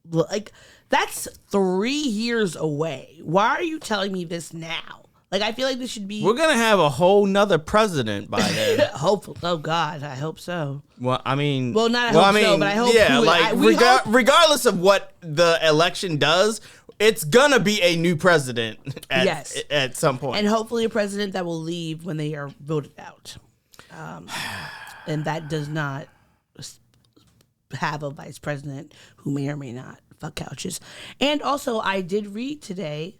like, that's 3 years away. Why are you telling me this now? Like, I feel like this should be... We're going to have a whole nother president by then. Hopefully. Oh, God, I hope so. Well, I mean... Well, not I hope so, but I hope... Yeah, we like, hope- regardless of what the election does, it's going to be a new president at some point. And hopefully a president that will leave when they are voted out. And that does not have a vice president who may or may not fuck couches. And also, I did read today,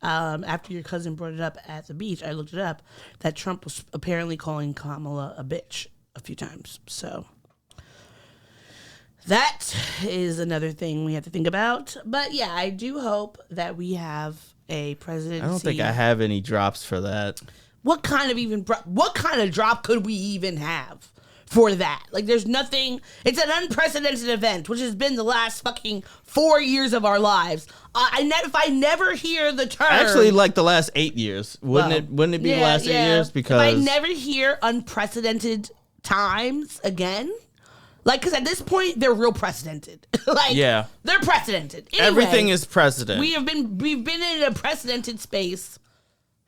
after your cousin brought it up at the beach, I looked it up, that Trump was apparently calling Kamala a bitch a few times. So that is another thing we have to think about. But yeah, I do hope that we have a presidency. I don't think I have any drops for that. What kind of drop could we even have for that. Like, there's nothing. It's an unprecedented event, which has been the last fucking 4 years of our lives. If I never hear the term, Actually, like the last 8 years, wouldn't it be the last 8 years? Because if I never hear unprecedented times again, like, because at this point they're real precedented. Like, yeah, they're precedented. Anyway, everything is precedent. We've been in a precedented space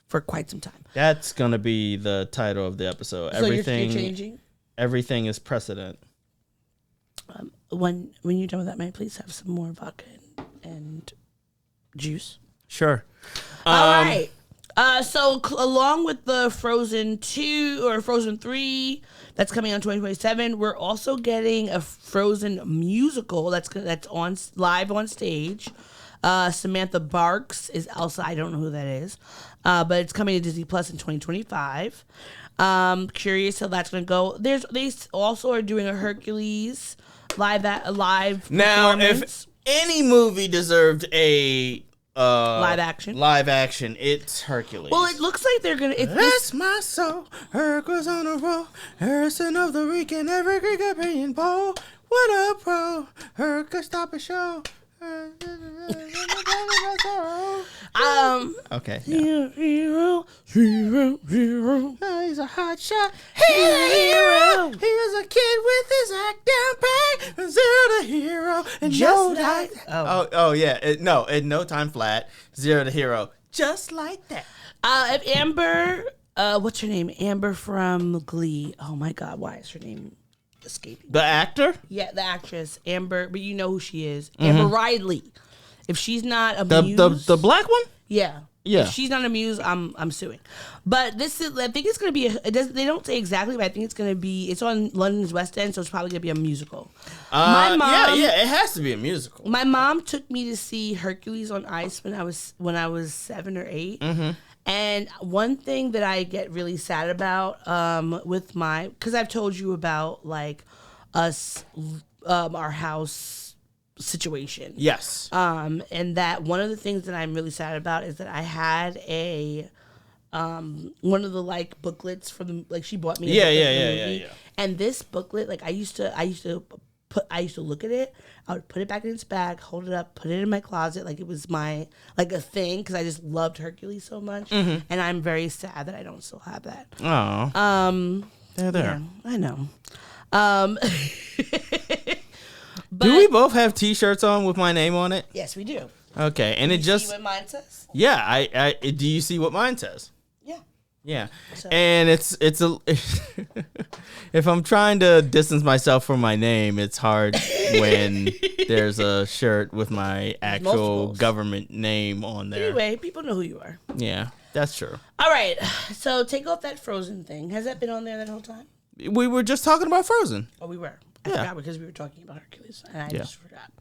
for quite some time. That's gonna be the title of the episode. So you're changing. Everything is precedent. When you're done with that, may I please have some more vodka and juice? Sure. All right. So along with the Frozen 2 or Frozen 3 that's coming on 2027, we're also getting a Frozen musical that's on live on stage. Samantha Barks is Elsa. I don't know who that is, but it's coming to Disney Plus in 2025. Curious how that's gonna go. They also are doing a Hercules live Now, performance. if any movie deserved a Live action, it's Hercules. Well, it looks like they're gonna. Bless my soul, Hercules on a roll, Harrison of the week and every Greek opinion poll. What a pro, Hercules stop a show. Okay. Yeah. Hero. He's a hot shot. He's a hero. He was a kid with his act down pat. Zero to hero. And Just no like- time. Oh yeah. In no time flat. Zero to hero. Just like that. If Amber, what's her name? Amber from Glee. Oh my God, why is her name escaping? The actor? Yeah, the actress Amber, but you know who she is. Amber Ridley. If she's not a The muse, the black one? yeah. Yeah. If she's not a muse, I'm suing. But this is, I think it's gonna be. They don't say exactly, but I think it's gonna be. It's on London's West End, so it's probably gonna be a musical. My mom, yeah, it has to be a musical. My mom took me to see Hercules on Ice when I was 7 or 8. And one thing that I get really sad about with because I've told you about like us, our house situation. Yes. And that one of the things that I'm really sad about is that I had a one of the like booklets for the like she bought me. Yeah. And this booklet, like I used to look at it. I would put it back in its bag, hold it up, put it in my closet like it was my like a thing because I just loved Hercules so much. And I'm very sad that I don't still have that. Oh. They're there. Yeah, I know. But, Do we both have T-shirts on with my name on it? Yes, we do. Okay, and it See just what mine says? yeah. I do you see what mine says? Yeah. Yeah, So- and it's a. If I'm trying to distance myself from my name, it's hard when there's a shirt with my actual multiples. government name on there. Anyway, people know who you are. Yeah, that's true. All right, so take off that Frozen thing. Has that been on there that whole time? We were just talking about Frozen. Oh, we were. I Yeah. forgot because we were talking about Hercules, and I Yeah. just forgot.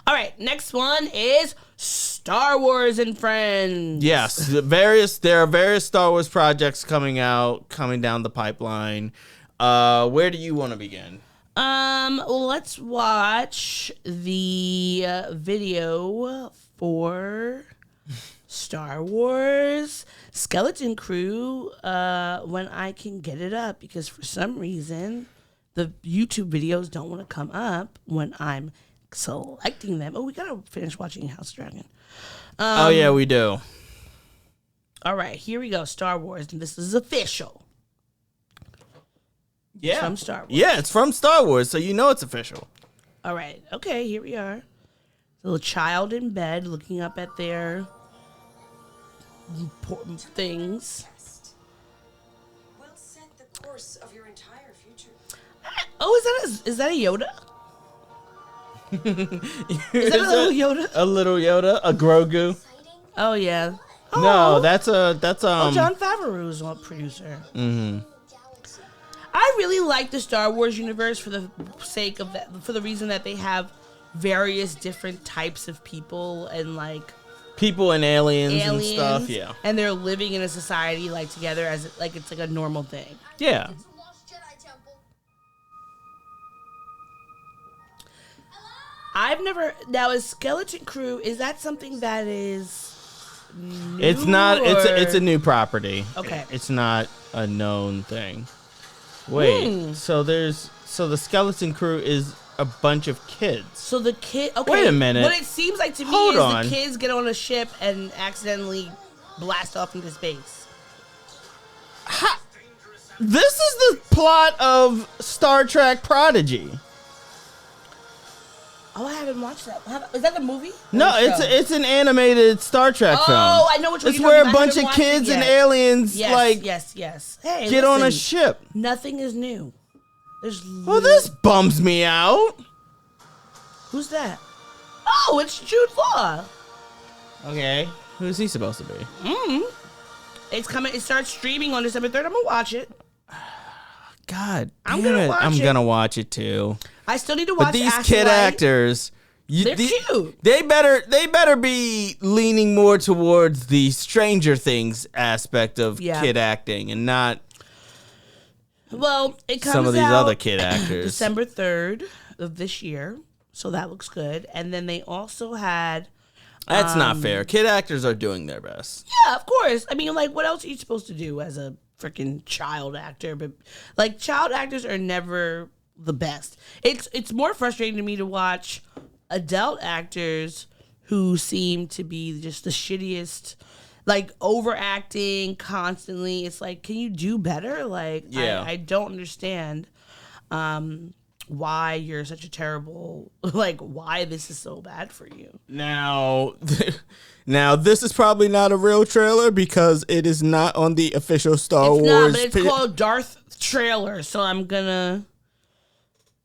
All right, next one is Star Wars and Friends. Yes, there are various Star Wars projects coming down the pipeline. Where do you want to begin? Let's watch the video for Star Wars Skeleton Crew when I can get it up, because for some reason the YouTube videos don't want to come up when I'm selecting them. Oh, we gotta finish watching House of Dragon. Oh yeah, we do. All right, here we go. Star Wars, and this is official. Yeah, from Star Wars. Yeah, it's from Star Wars, so you know it's official. All right, okay, here we are. A little child in bed looking up at their important things. Will set the course of your entire future. Oh, is that a Yoda? Is that a little Yoda? A little Yoda, a Grogu. Oh yeah. No, that's John Favreau's a producer. I really like the Star Wars universe for the sake of that, for the reason that they have various different types of people and like people and aliens and stuff. Yeah, and they're living in a society like together as like it's like a normal thing. yeah. I've never now is Skeleton Crew. Is that something that is new? It's not. or- It's a new property. Okay. It's not a known thing. Wait, so the skeleton crew is a bunch of kids. So the kid. Okay, wait a minute. What it seems like to me Hold is on. the kids get on a ship and accidentally blast off into space. This is the plot of Star Trek Prodigy. Oh, I haven't watched that. Is that the movie? No, it's an animated Star Trek film. Oh, I know which one It's you're where a talking about. I bunch haven't of watched it kids and yet. aliens Yes. Hey, get on a listen, ship. Nothing is new. There's. Well, this bums me out. Who's that? Oh, it's Jude Law. Okay, who's he supposed to be? It's coming. It starts streaming on December 3rd. I'm gonna watch it. God I'm damn gonna it! watch I'm it. gonna watch it too. I still need to watch. But these Ashley kid White. actors, They're cute. They better be leaning more towards the Stranger Things aspect of kid acting and not Well, it comes some of these out other kid actors. December 3rd of this year, so that looks good. And then they also had. That's not fair. Kid actors are doing their best. Yeah, of course. I mean, like, what else are you supposed to do as a freaking child actor? But like, child actors are never the best. It's more frustrating to me to watch adult actors who seem to be just the shittiest, like overacting constantly. It's like, can you do better? Like, yeah. I don't understand why you're such a terrible, like, why this is so bad for you. Now, this is probably not a real trailer because it is not on the official Star It's Wars. not, but it's called Darth Trailer, so I'm gonna.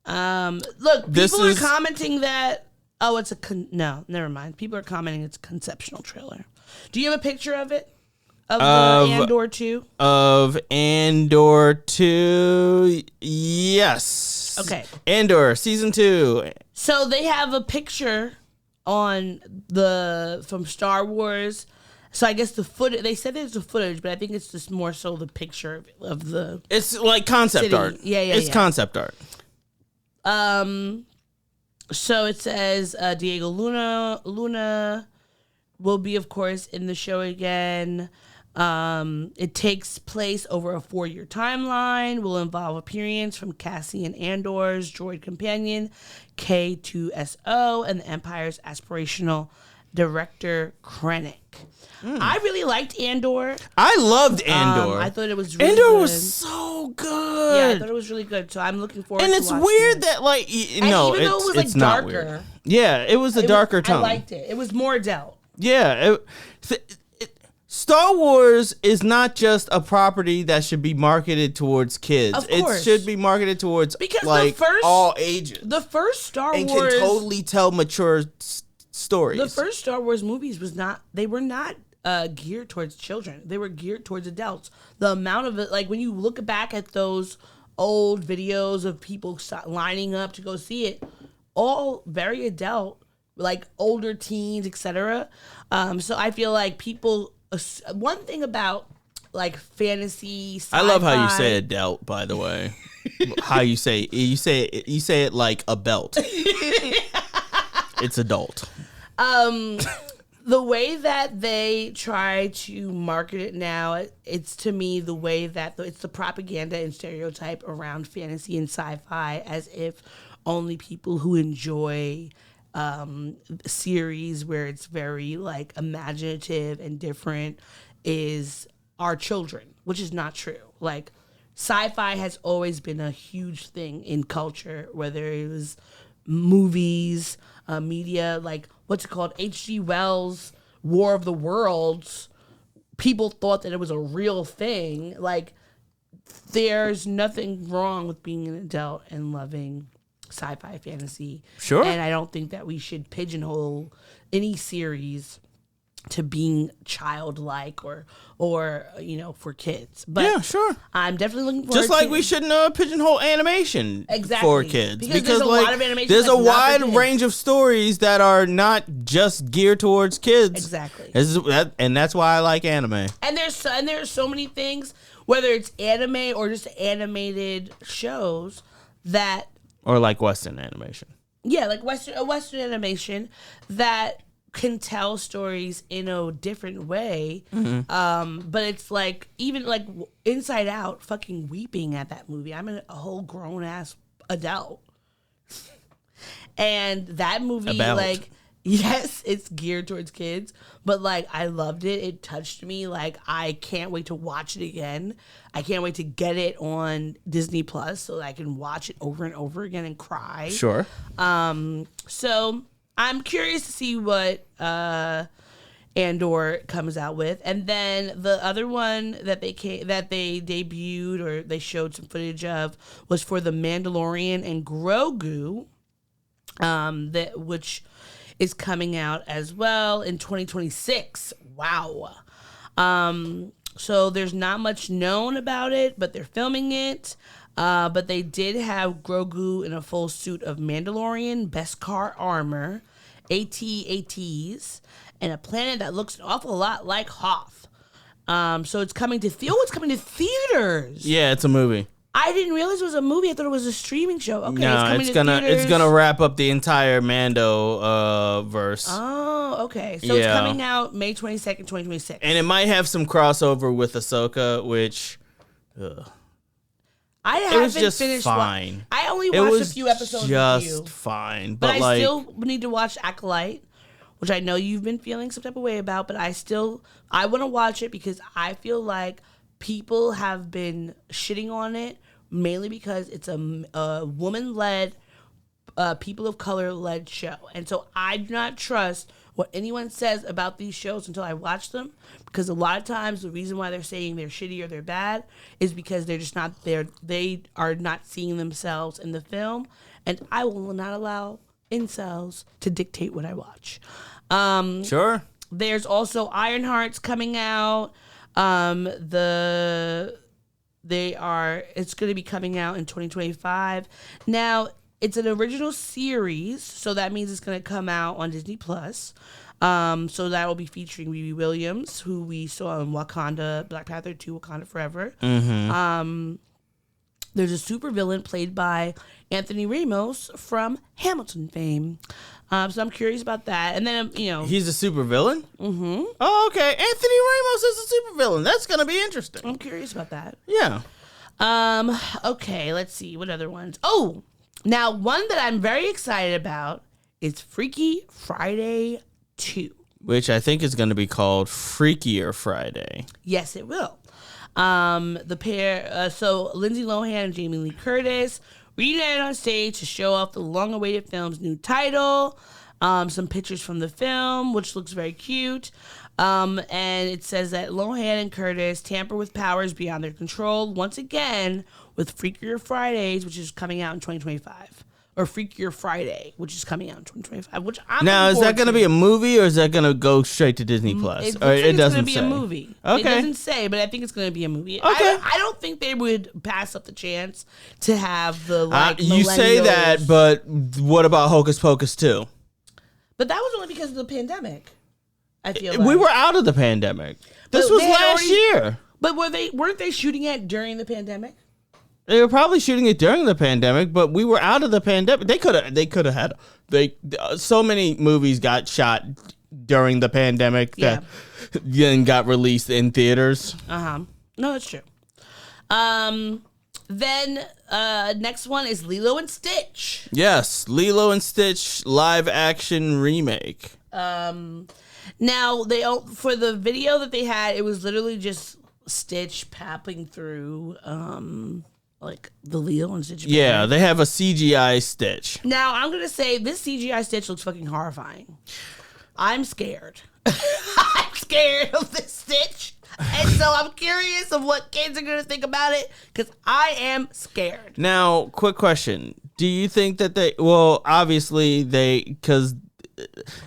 Look, people are commenting that. Oh, it's no, never mind. People are commenting it's a conceptual trailer. Do you have a picture of it? Of the Andor 2? Of Andor 2, yes. Okay. Andor, season 2. So they have a picture on from Star Wars. So I guess the footage, they said there's the footage, but I think it's just more so the picture of the. It's like concept city. art. Yeah. It's concept art. So it says Diego Luna will be, of course, in the show again. It takes place over a 4-year timeline, will involve appearance from Cassian Andor's droid companion, K2SO, and the Empire's aspirational director, Krennic. I really liked Andor. I loved Andor. I thought it was really Andor good. was so good. Yeah, I thought it was really good. So I'm looking forward and to it's watching weird it. that, like, And no, even though it was, like, it's not darker, weird. Yeah, it was a darker tone. I liked it. It was more adult. Yeah. Star Wars is not just a property that should be marketed towards kids. Of course. It should be marketed towards, Because like, all ages. The first Star and Wars can totally tell mature stories. The first Star Wars movies were not geared towards children. They were geared towards adults. The amount of it, like when you look back at those old videos of people lining up to go see it, all very adult, like older teens, etc. So I feel like people. One thing about like fantasy, sci-fi, I love how you say adult, by the way. How you say it like a belt. It's adult. The way that they try to market it now, it's to me the way that it's the propaganda and stereotype around fantasy and sci-fi, as if only people who enjoy series where it's very like imaginative and different is our children, which is not true. Like, sci-fi has always been a huge thing in culture, whether it was movies, media, like what's it called, H.G. Wells' War of the Worlds. People thought that it was a real thing. Like, there's nothing wrong with being an adult and loving sci-fi fantasy. Sure. And I don't think that we should pigeonhole any series to being childlike or for kids. But yeah, sure. I'm definitely looking forward just like to we shouldn't pigeonhole animation for kids. Because there's a lot of animation there's a that's not for wide kids. range of stories that are not just geared towards kids. Exactly. And that's why I like anime. And there's so many things, whether it's anime or just animated shows that Or like Western animation. like Western animation that can tell stories in a different way. But it's like, even like Inside Out, fucking weeping at that movie. I'm a whole grown ass adult. And that movie, like, yes, it's geared towards kids, but like, I loved it. It touched me. Like, I can't wait to watch it again. I can't wait to get it on Disney Plus so that I can watch it over and over again and cry. Sure. So I'm curious to see what Andor comes out with, and then the other one that they debuted or they showed some footage of was for the Mandalorian and Grogu, which is coming out as well in 2026. Wow. So there's not much known about it, but they're filming it. But they did have Grogu in a full suit of Mandalorian Beskar armor, AT-ATs, and a planet that looks an awful lot like Hoth. So it's coming to it's coming to theaters. Yeah, it's a movie. I didn't realize it was a movie. I thought it was a streaming show. Okay, no, it's coming to theaters. It's gonna wrap up the entire Mando verse. Oh, okay. So it's coming out May 22nd, 2026. And it might have some crossover with Ahsoka, which I haven't it was just finished. I only watched a few episodes with you. Just fine, but I like, still need to watch Acolyte, which I know you've been feeling some type of way about. But I want to watch it because I feel like people have been shitting on it mainly because it's a woman-led, people of color-led show. And so I do not trust what anyone says about these shows until I watch them, because a lot of times the reason why they're saying they're shitty or they're bad is because they're just not there. They are not seeing themselves in the film, and I will not allow incels to dictate what I watch. Sure. There's also Ironheart's coming out. It's going to be coming out in 2025. Now, it's an original series, so that means it's going to come out on Disney Plus. So that will be featuring Riri Williams, who we saw in Wakanda, Black Panther 2, Wakanda Forever. Mm-hmm. There's a supervillain played by Anthony Ramos from Hamilton fame. So I'm curious about that. And then, he's a supervillain? Mm-hmm. Oh, okay. Anthony Ramos is a supervillain. That's going to be interesting. I'm curious about that. Yeah. Okay, let's see. What other ones? Oh, now one that I'm very excited about is Freaky Friday 2. Which I think is going to be called Freakier Friday. Yes, it will. The pair, so Lindsay Lohan and Jamie Lee Curtis reunited on stage to show off the long-awaited film's new title. Some pictures from the film, which looks very cute. And it says that Lohan and Curtis tamper with powers beyond their control once again with Freakier Fridays, which is coming out in 2025. Or Freakier Friday, which is coming out in 2025. Which I'm now, is that going to be a movie or is that going to go straight to Disney Plus? It doesn't it's going to be say. A movie. Okay. It doesn't say, but I think it's going to be a movie. Okay. I don't think they would pass up the chance to have the you say that, but what about Hocus Pocus 2? But that was only because of the pandemic. I feel like we were out of the pandemic. This was last year. But weren't they shooting it during the pandemic? They were probably shooting it during the pandemic, but we were out of the pandemic. They could have had so many movies got shot during the pandemic that then got released in theaters. No, that's true. Then next one is Lilo and Stitch. Yes, Lilo and Stitch live action remake. Now for the video that they had, it was literally just Stitch papping through like the Lilo and Stitch. Yeah, they have a CGI Stitch. Now I'm gonna say this CGI Stitch looks fucking horrifying. I'm scared. I'm scared of this Stitch. And so I'm curious of what kids are going to think about it, because I am scared. Now, quick question. Do you think that obviously because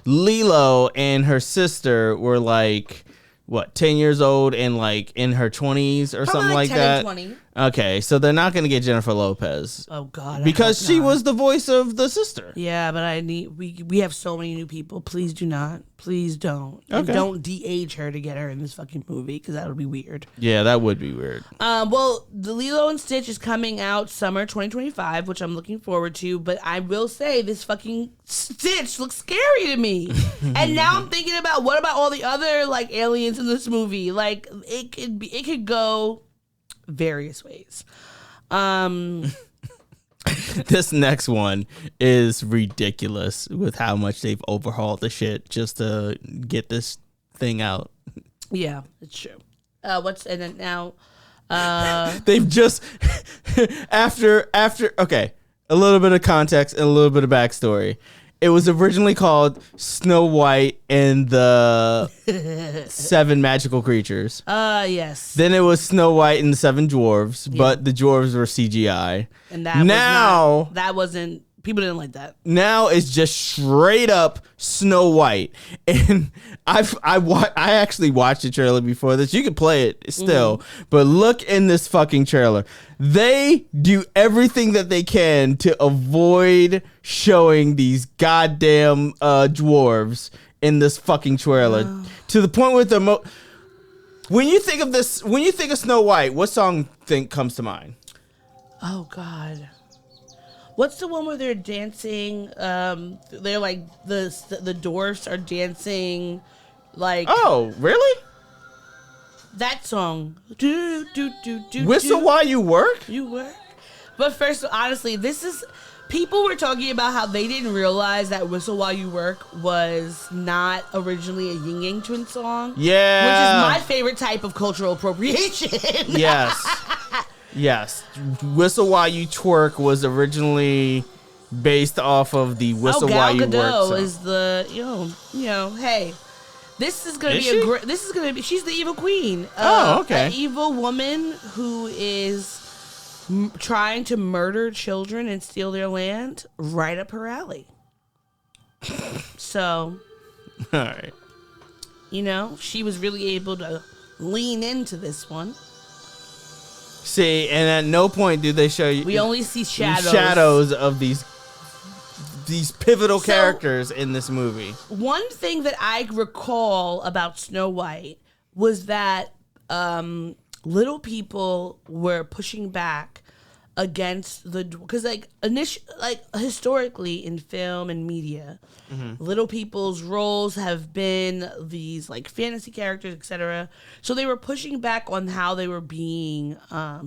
Lilo and her sister were like, what, 10 years old and like in her 20s or Probably something like 10 that? and 20. Okay, so they're not going to get Jennifer Lopez. Oh God, because I hope she not. was the voice of the sister. Yeah, but we have so many new people. Please do not. Please don't. And Okay. don't de-age her to get her in this fucking movie because that would be weird. Yeah, that would be weird. Well, the Lilo and Stitch is coming out summer 2025, which I'm looking forward to. But I will say this fucking Stitch looks scary to me. And now I'm thinking about what about all the other like aliens in this movie? Like it could go various ways. This next one is ridiculous with how much they've overhauled the shit just to get this thing out. Yeah, it's true. And then now They've just after okay, a little bit of context and a little bit of backstory. It was originally called Snow White and the Seven Magical Creatures. yes. Then it was Snow White and the Seven Dwarves, but the dwarves were CGI. And that wasn't people didn't like that. Now it's just straight up Snow White, and I actually watched the trailer before this. You can play it still, but look in this fucking trailer. They do everything that they can to avoid showing these goddamn dwarves in this fucking trailer to the point where when you think of this, when you think of Snow White, what song comes to mind? Oh God. What's the one where they're dancing? They're like the dwarfs are dancing, like Oh, really? that song. Do do do do. Whistle do. While You Work? You work. But first, honestly, this is people were talking about how they didn't realize that "Whistle While You Work" was not originally a Yin Yang Twin song. Yeah, which is my favorite type of cultural appropriation. Yes. Yes. Whistle While You Twerk was originally based off of the Whistle While You Work Gal song. Gadot is the hey, this is gonna Is be she? a great. This is gonna be. She's the evil queen. Okay. An evil woman who is trying to murder children and steal their land. Right up her alley. So, All right. she was really able to lean into this one. See, and at no point do they show you We only see shadows of these pivotal So- characters in this movie. One thing that I recall about Snow White was that little people were pushing back against because historically in film and media, little people's roles have been these like fantasy characters, etc. So they were pushing back on how they were being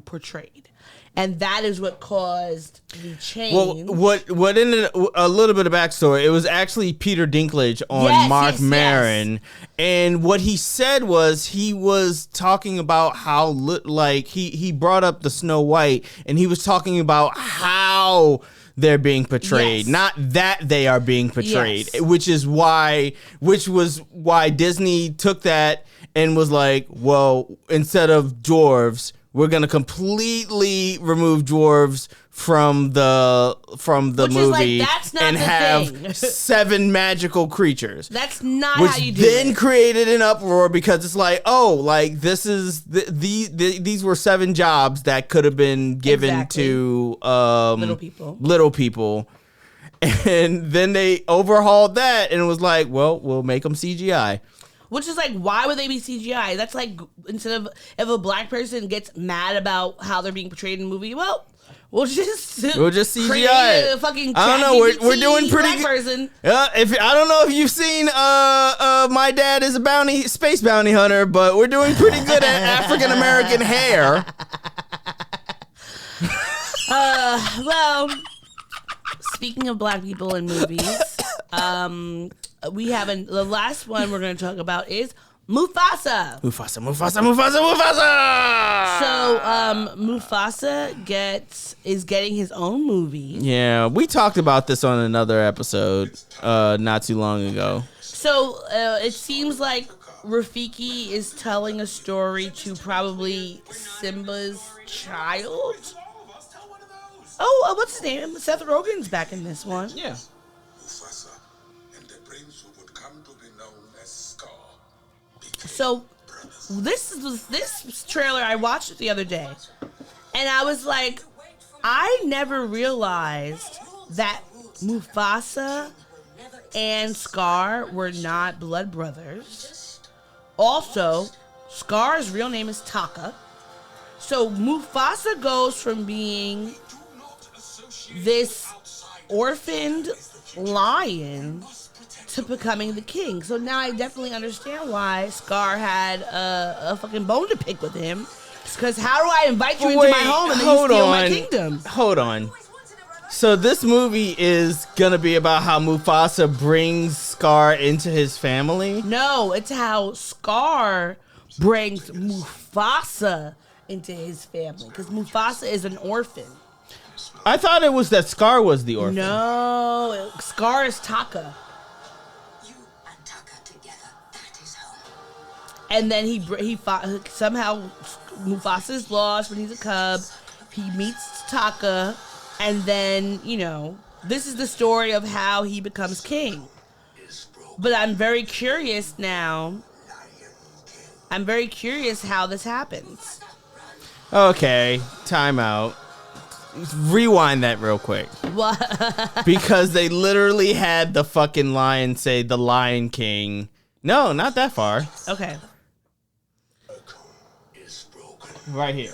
portrayed. And that is what caused the change. Well, what ended a little bit of backstory? It was actually Peter Dinklage on Yes, Mark yes, Maron, and what he said was he was talking about how he brought up the Snow White, and he was talking about how they're being portrayed, Yes. not that they are being portrayed, Yes. which was why Disney took that and was like, well, instead of dwarves, we're gonna completely remove dwarves from the Which is movie like, that's not and the have thing. 7 magical creatures. That's not Which how you do then it. created an uproar because it's like, oh, like this is these were 7 jobs that could have been given Exactly. to Little people. and then they overhauled that and it was like, well, we'll make them CGI. Which is like, why would they be CGI? That's like, instead of if a black person gets mad about how they're being portrayed in a movie, well, we'll just CGI create a fucking I don't know. We're ChatGPT doing pretty black good. person. If I don't know if you've seen My Dad is a Space Bounty Hunter, but we're doing pretty good at African American hair. Well, speaking of black people in movies, we have the last one we're going to talk about is Mufasa. Mufasa. So, Mufasa is getting his own movie. Yeah, we talked about this on another episode not too long ago. So, it seems like Rafiki is telling a story to probably Simba's child. Oh, what's his name? Seth Rogen's back in this one. Yeah. Mufasa and the prince who would come to be known as Scar. So this trailer I watched it the other day, And I was like, I never realized that Mufasa and Scar were not blood brothers. Also, Scar's real name is Taka. So Mufasa goes from being this orphaned lion to becoming the king. So now I definitely understand why Scar had a fucking bone to pick with him. Because how do I invite you into my home and then you steal my kingdom? Hold on. So this movie is gonna be about how Mufasa brings Scar into his family? No, it's how Scar brings Mufasa into his family. Because Mufasa is an orphan. I thought it was that Scar was the orphan. No, Scar is Taka. You and Taka together, that is home. And then he fought, somehow Mufasa's lost when he's a cub. He meets Taka, and then, you know, this is the story of how he becomes king. But I'm very curious now. I'm very curious how this happens. Okay, time out. Rewind that real quick. What? Because they literally had the fucking lion say the Lion King. No, not that far. Okay. Right here.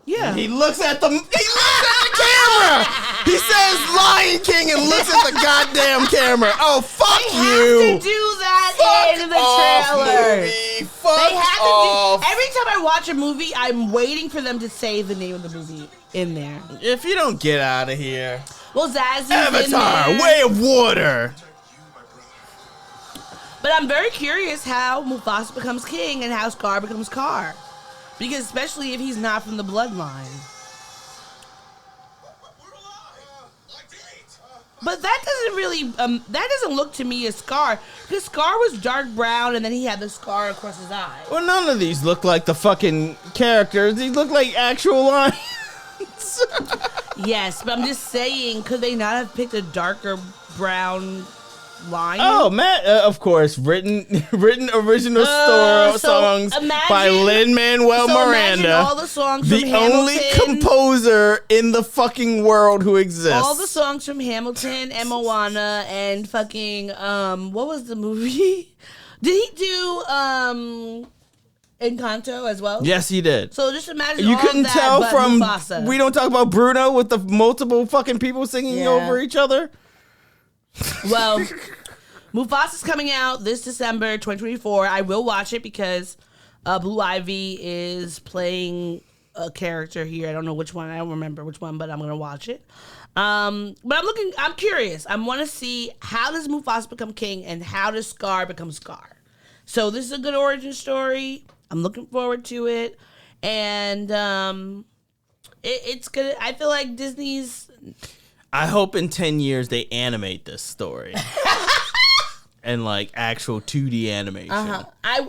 Yeah. He looks at the camera. He says Lion King and looks at the goddamn camera. Oh, fuck They you. have to do that in the trailer. They have to do. Every time I watch a movie, I'm waiting for them to say the name of the movie in there. If you don't get out of here. Well, Zazzie's Avatar, in there. Way of Water. But I'm very curious how Mufasa becomes king and how Scar becomes Scar. Because especially if he's not from the bloodline. But that doesn't really, that doesn't look to me as Scar. Because Scar was dark brown and then he had the scar across his eye. Well, none of these look like the fucking characters. These look like actual lions. Yes, but I'm just saying, could they not have picked a darker brown lion? Oh, Matt, of course, written original songs by Lin Manuel Miranda, all the songs the from only Hamilton, composer in the fucking world who exists. all the songs from Hamilton and Moana and fucking what was the movie? Did he do Encanto as well? Yes, he did. So just imagine You all couldn't that, tell but from Mufasa. we don't talk about Bruno with the multiple fucking people singing Yeah. over each other. Well, Mufasa's coming out this December 2024. I will watch it because Blue Ivy is playing a character here. I don't know which one. I don't remember which one, but I'm going to watch it. But I'm curious. I want to see, how does Mufasa become king and how does Scar become Scar? So this is a good origin story. I'm looking forward to it. And it's good. I feel like Disney's... I hope in 10 years they animate this story. And like actual 2D animation. I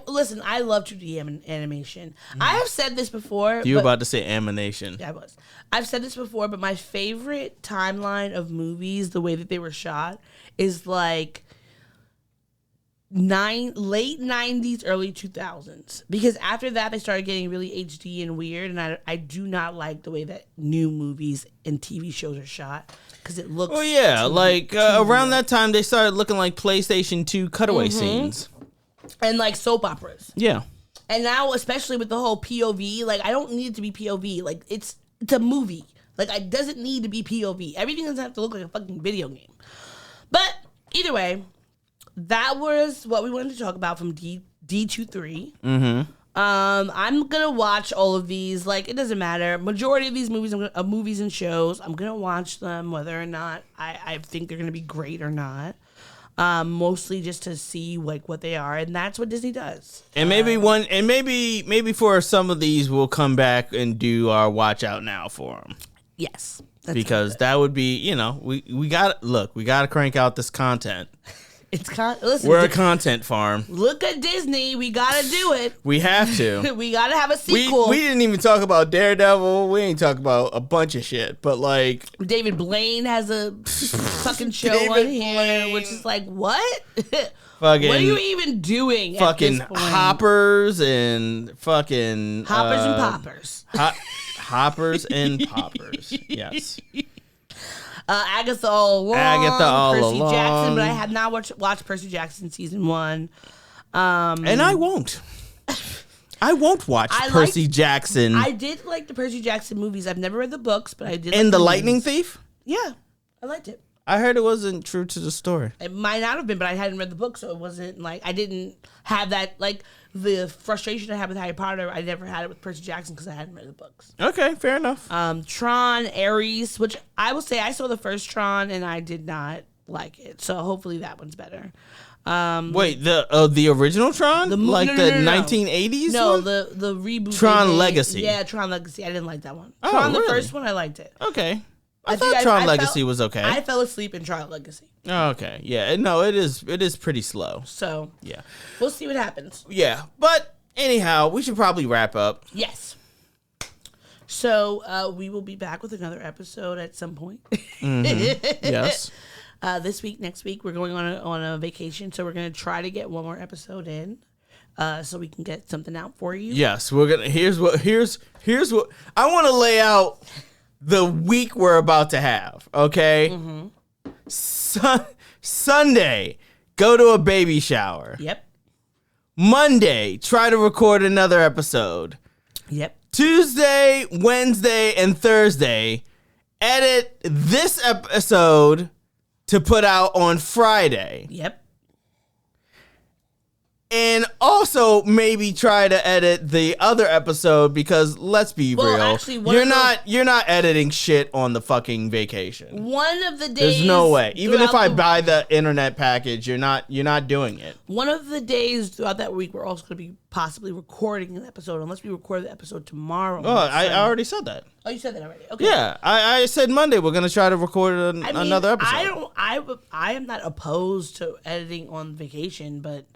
love 2D animation. I have said this before. You were but- about to say animation. Yeah, I was. I've said this before, but my favorite timeline of movies, the way that they were shot, is like late 90s, early 2000s. Because after that, they started getting really HD and weird, and I do not like the way that new movies and TV shows are shot. Because it looks... Oh, yeah. Like, around that time, they started looking like PlayStation 2 cutaway scenes. And like soap operas. Yeah. And now, especially with the whole POV, like, I don't need it to be POV. Like, it's a movie. Like, it doesn't need to be POV. Everything doesn't have to look like a fucking video game. But, either way, that was what we wanted to talk about from D23. Mm-hmm. I'm gonna watch all of these. Like, it doesn't matter. Majority of these movies, movies and shows, I'm gonna watch them, whether or not I think they're gonna be great or not. Mostly just to see like what they are, and that's what Disney does. And maybe for some of these, we'll come back and do our watch out now for them. Yes, Because that would be, we got to crank out this content. Listen, We're a content farm. look at Disney. We gotta do it. We have to. We gotta have a sequel. We didn't even talk about Daredevil. We ain't talk about a bunch of shit. But like, David Blaine has a fucking show on David here, Blaine. which is like, what? fucking, What are you even doing? fucking at this point? hoppers and fucking Hoppers and poppers. Hoppers and poppers. Yes. Agatha all along. Percy along. Jackson, but I have not watched Percy Jackson season 1. And I won't. I won't watch Percy Jackson. I did like the Percy Jackson movies. I've never read the books, but I did. And like the movies. Lightning Thief? Yeah, I liked it. I heard it wasn't true to the story. It might not have been, but I hadn't read the book, so it wasn't like I didn't have that like the frustration I had with Harry Potter. I never had it with Percy Jackson because I hadn't read the books. Okay, fair enough. Tron, Ares, which I will say I saw the first Tron and I did not like it, so hopefully that one's better. Wait, the original Tron? No, 1980s No, one? the reboot. Tron they made. Legacy. Yeah, Tron Legacy. I didn't like that one. Oh, Tron, the really? first one, I liked it. Okay. I think thought Tron I Legacy fell- was okay. I fell asleep in Tron Legacy. Oh, okay. Yeah, no, it is pretty slow. So Yeah. we'll see what happens. Yeah, but anyhow, we should probably wrap up. Yes. So we will be back with another episode at some point. Yes. This week, next week, we're going on a vacation, so we're gonna try to get one more episode in, so we can get something out for you. Yes, we're gonna. Here's what I want to lay out. The week we're about to have. Okay. Sunday, go to a baby shower. Yep. Monday, try to record another episode. Yep. Tuesday, Wednesday, and Thursday, edit this episode to put out on Friday. Yep. And also maybe try to edit the other episode because let's be Well, real. actually, one you're of not you're not editing shit on the fucking vacation. One of the days. There's no way. Even if throughout I the- buy the internet package, you're not doing it. One of the days throughout that week, we're also going to be possibly recording an episode, unless we record the episode tomorrow. Oh, I already said that. Oh, you said that already. Okay. Yeah, I said Monday we're gonna try to record I mean, another episode. I am not opposed to editing on vacation, but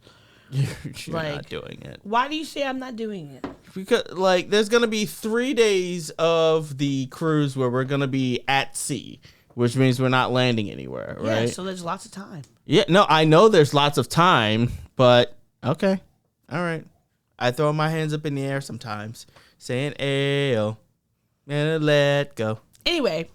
You're like- not doing it. why do you say I'm not doing it? Because like there's gonna be 3 days of the cruise where we're gonna be at sea, which means we're not landing anywhere, Yeah, right? so there's lots of time. Yeah, no, I know there's lots of time, but okay, all right. I throw my hands up in the air sometimes, saying "Ayo," and let go. Anyway,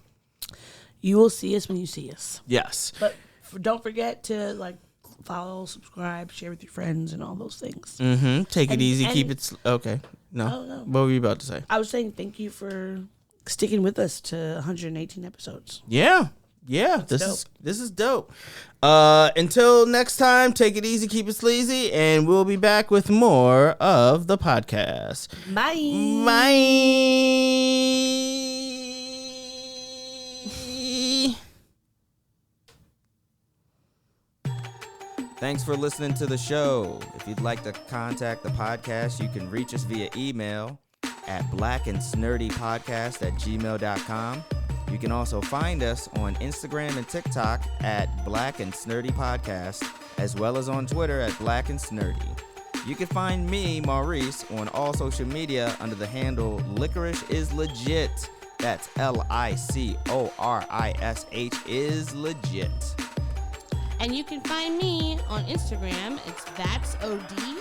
you will see us when you see us. Yes. But don't forget to like follow, subscribe, share with your friends, and all those things. Mm-hmm. Take it And- easy. and- Keep it. Okay. No. Oh, no. What were you about to say? I was saying thank you for sticking with us to 118 episodes. Yeah. This is dope. Until next time, take it easy, keep it sleazy, and we'll be back with more of the podcast. Bye. Bye. Thanks for listening to the show. If you'd like to contact the podcast, you can reach us via email at blackandsnerdypodcast@gmail.com. You can also find us on Instagram and TikTok at Black and Snurdy Podcast, as well as on Twitter at Black and Snurdy. You can find me, Maurice, on all social media under the handle Licorish is Legit. That's LICORISH is legit. And you can find me on Instagram. It's That'sOD,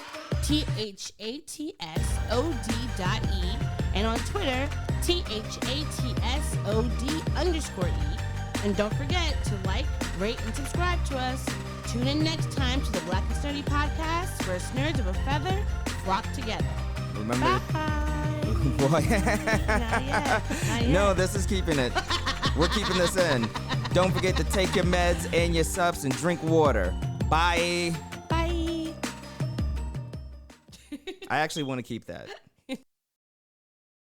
and on Twitter, THATSOD_E. And don't forget to like, rate, and subscribe to us. Tune in next time to the Black and Sturdy Podcast, where nerds of a feather flock together. Remember? Bye. Boy. Not yet. Not yet. No, this is keeping it. We're keeping this in. Don't forget to take your meds and your subs and drink water. Bye. Bye. I actually want to keep that.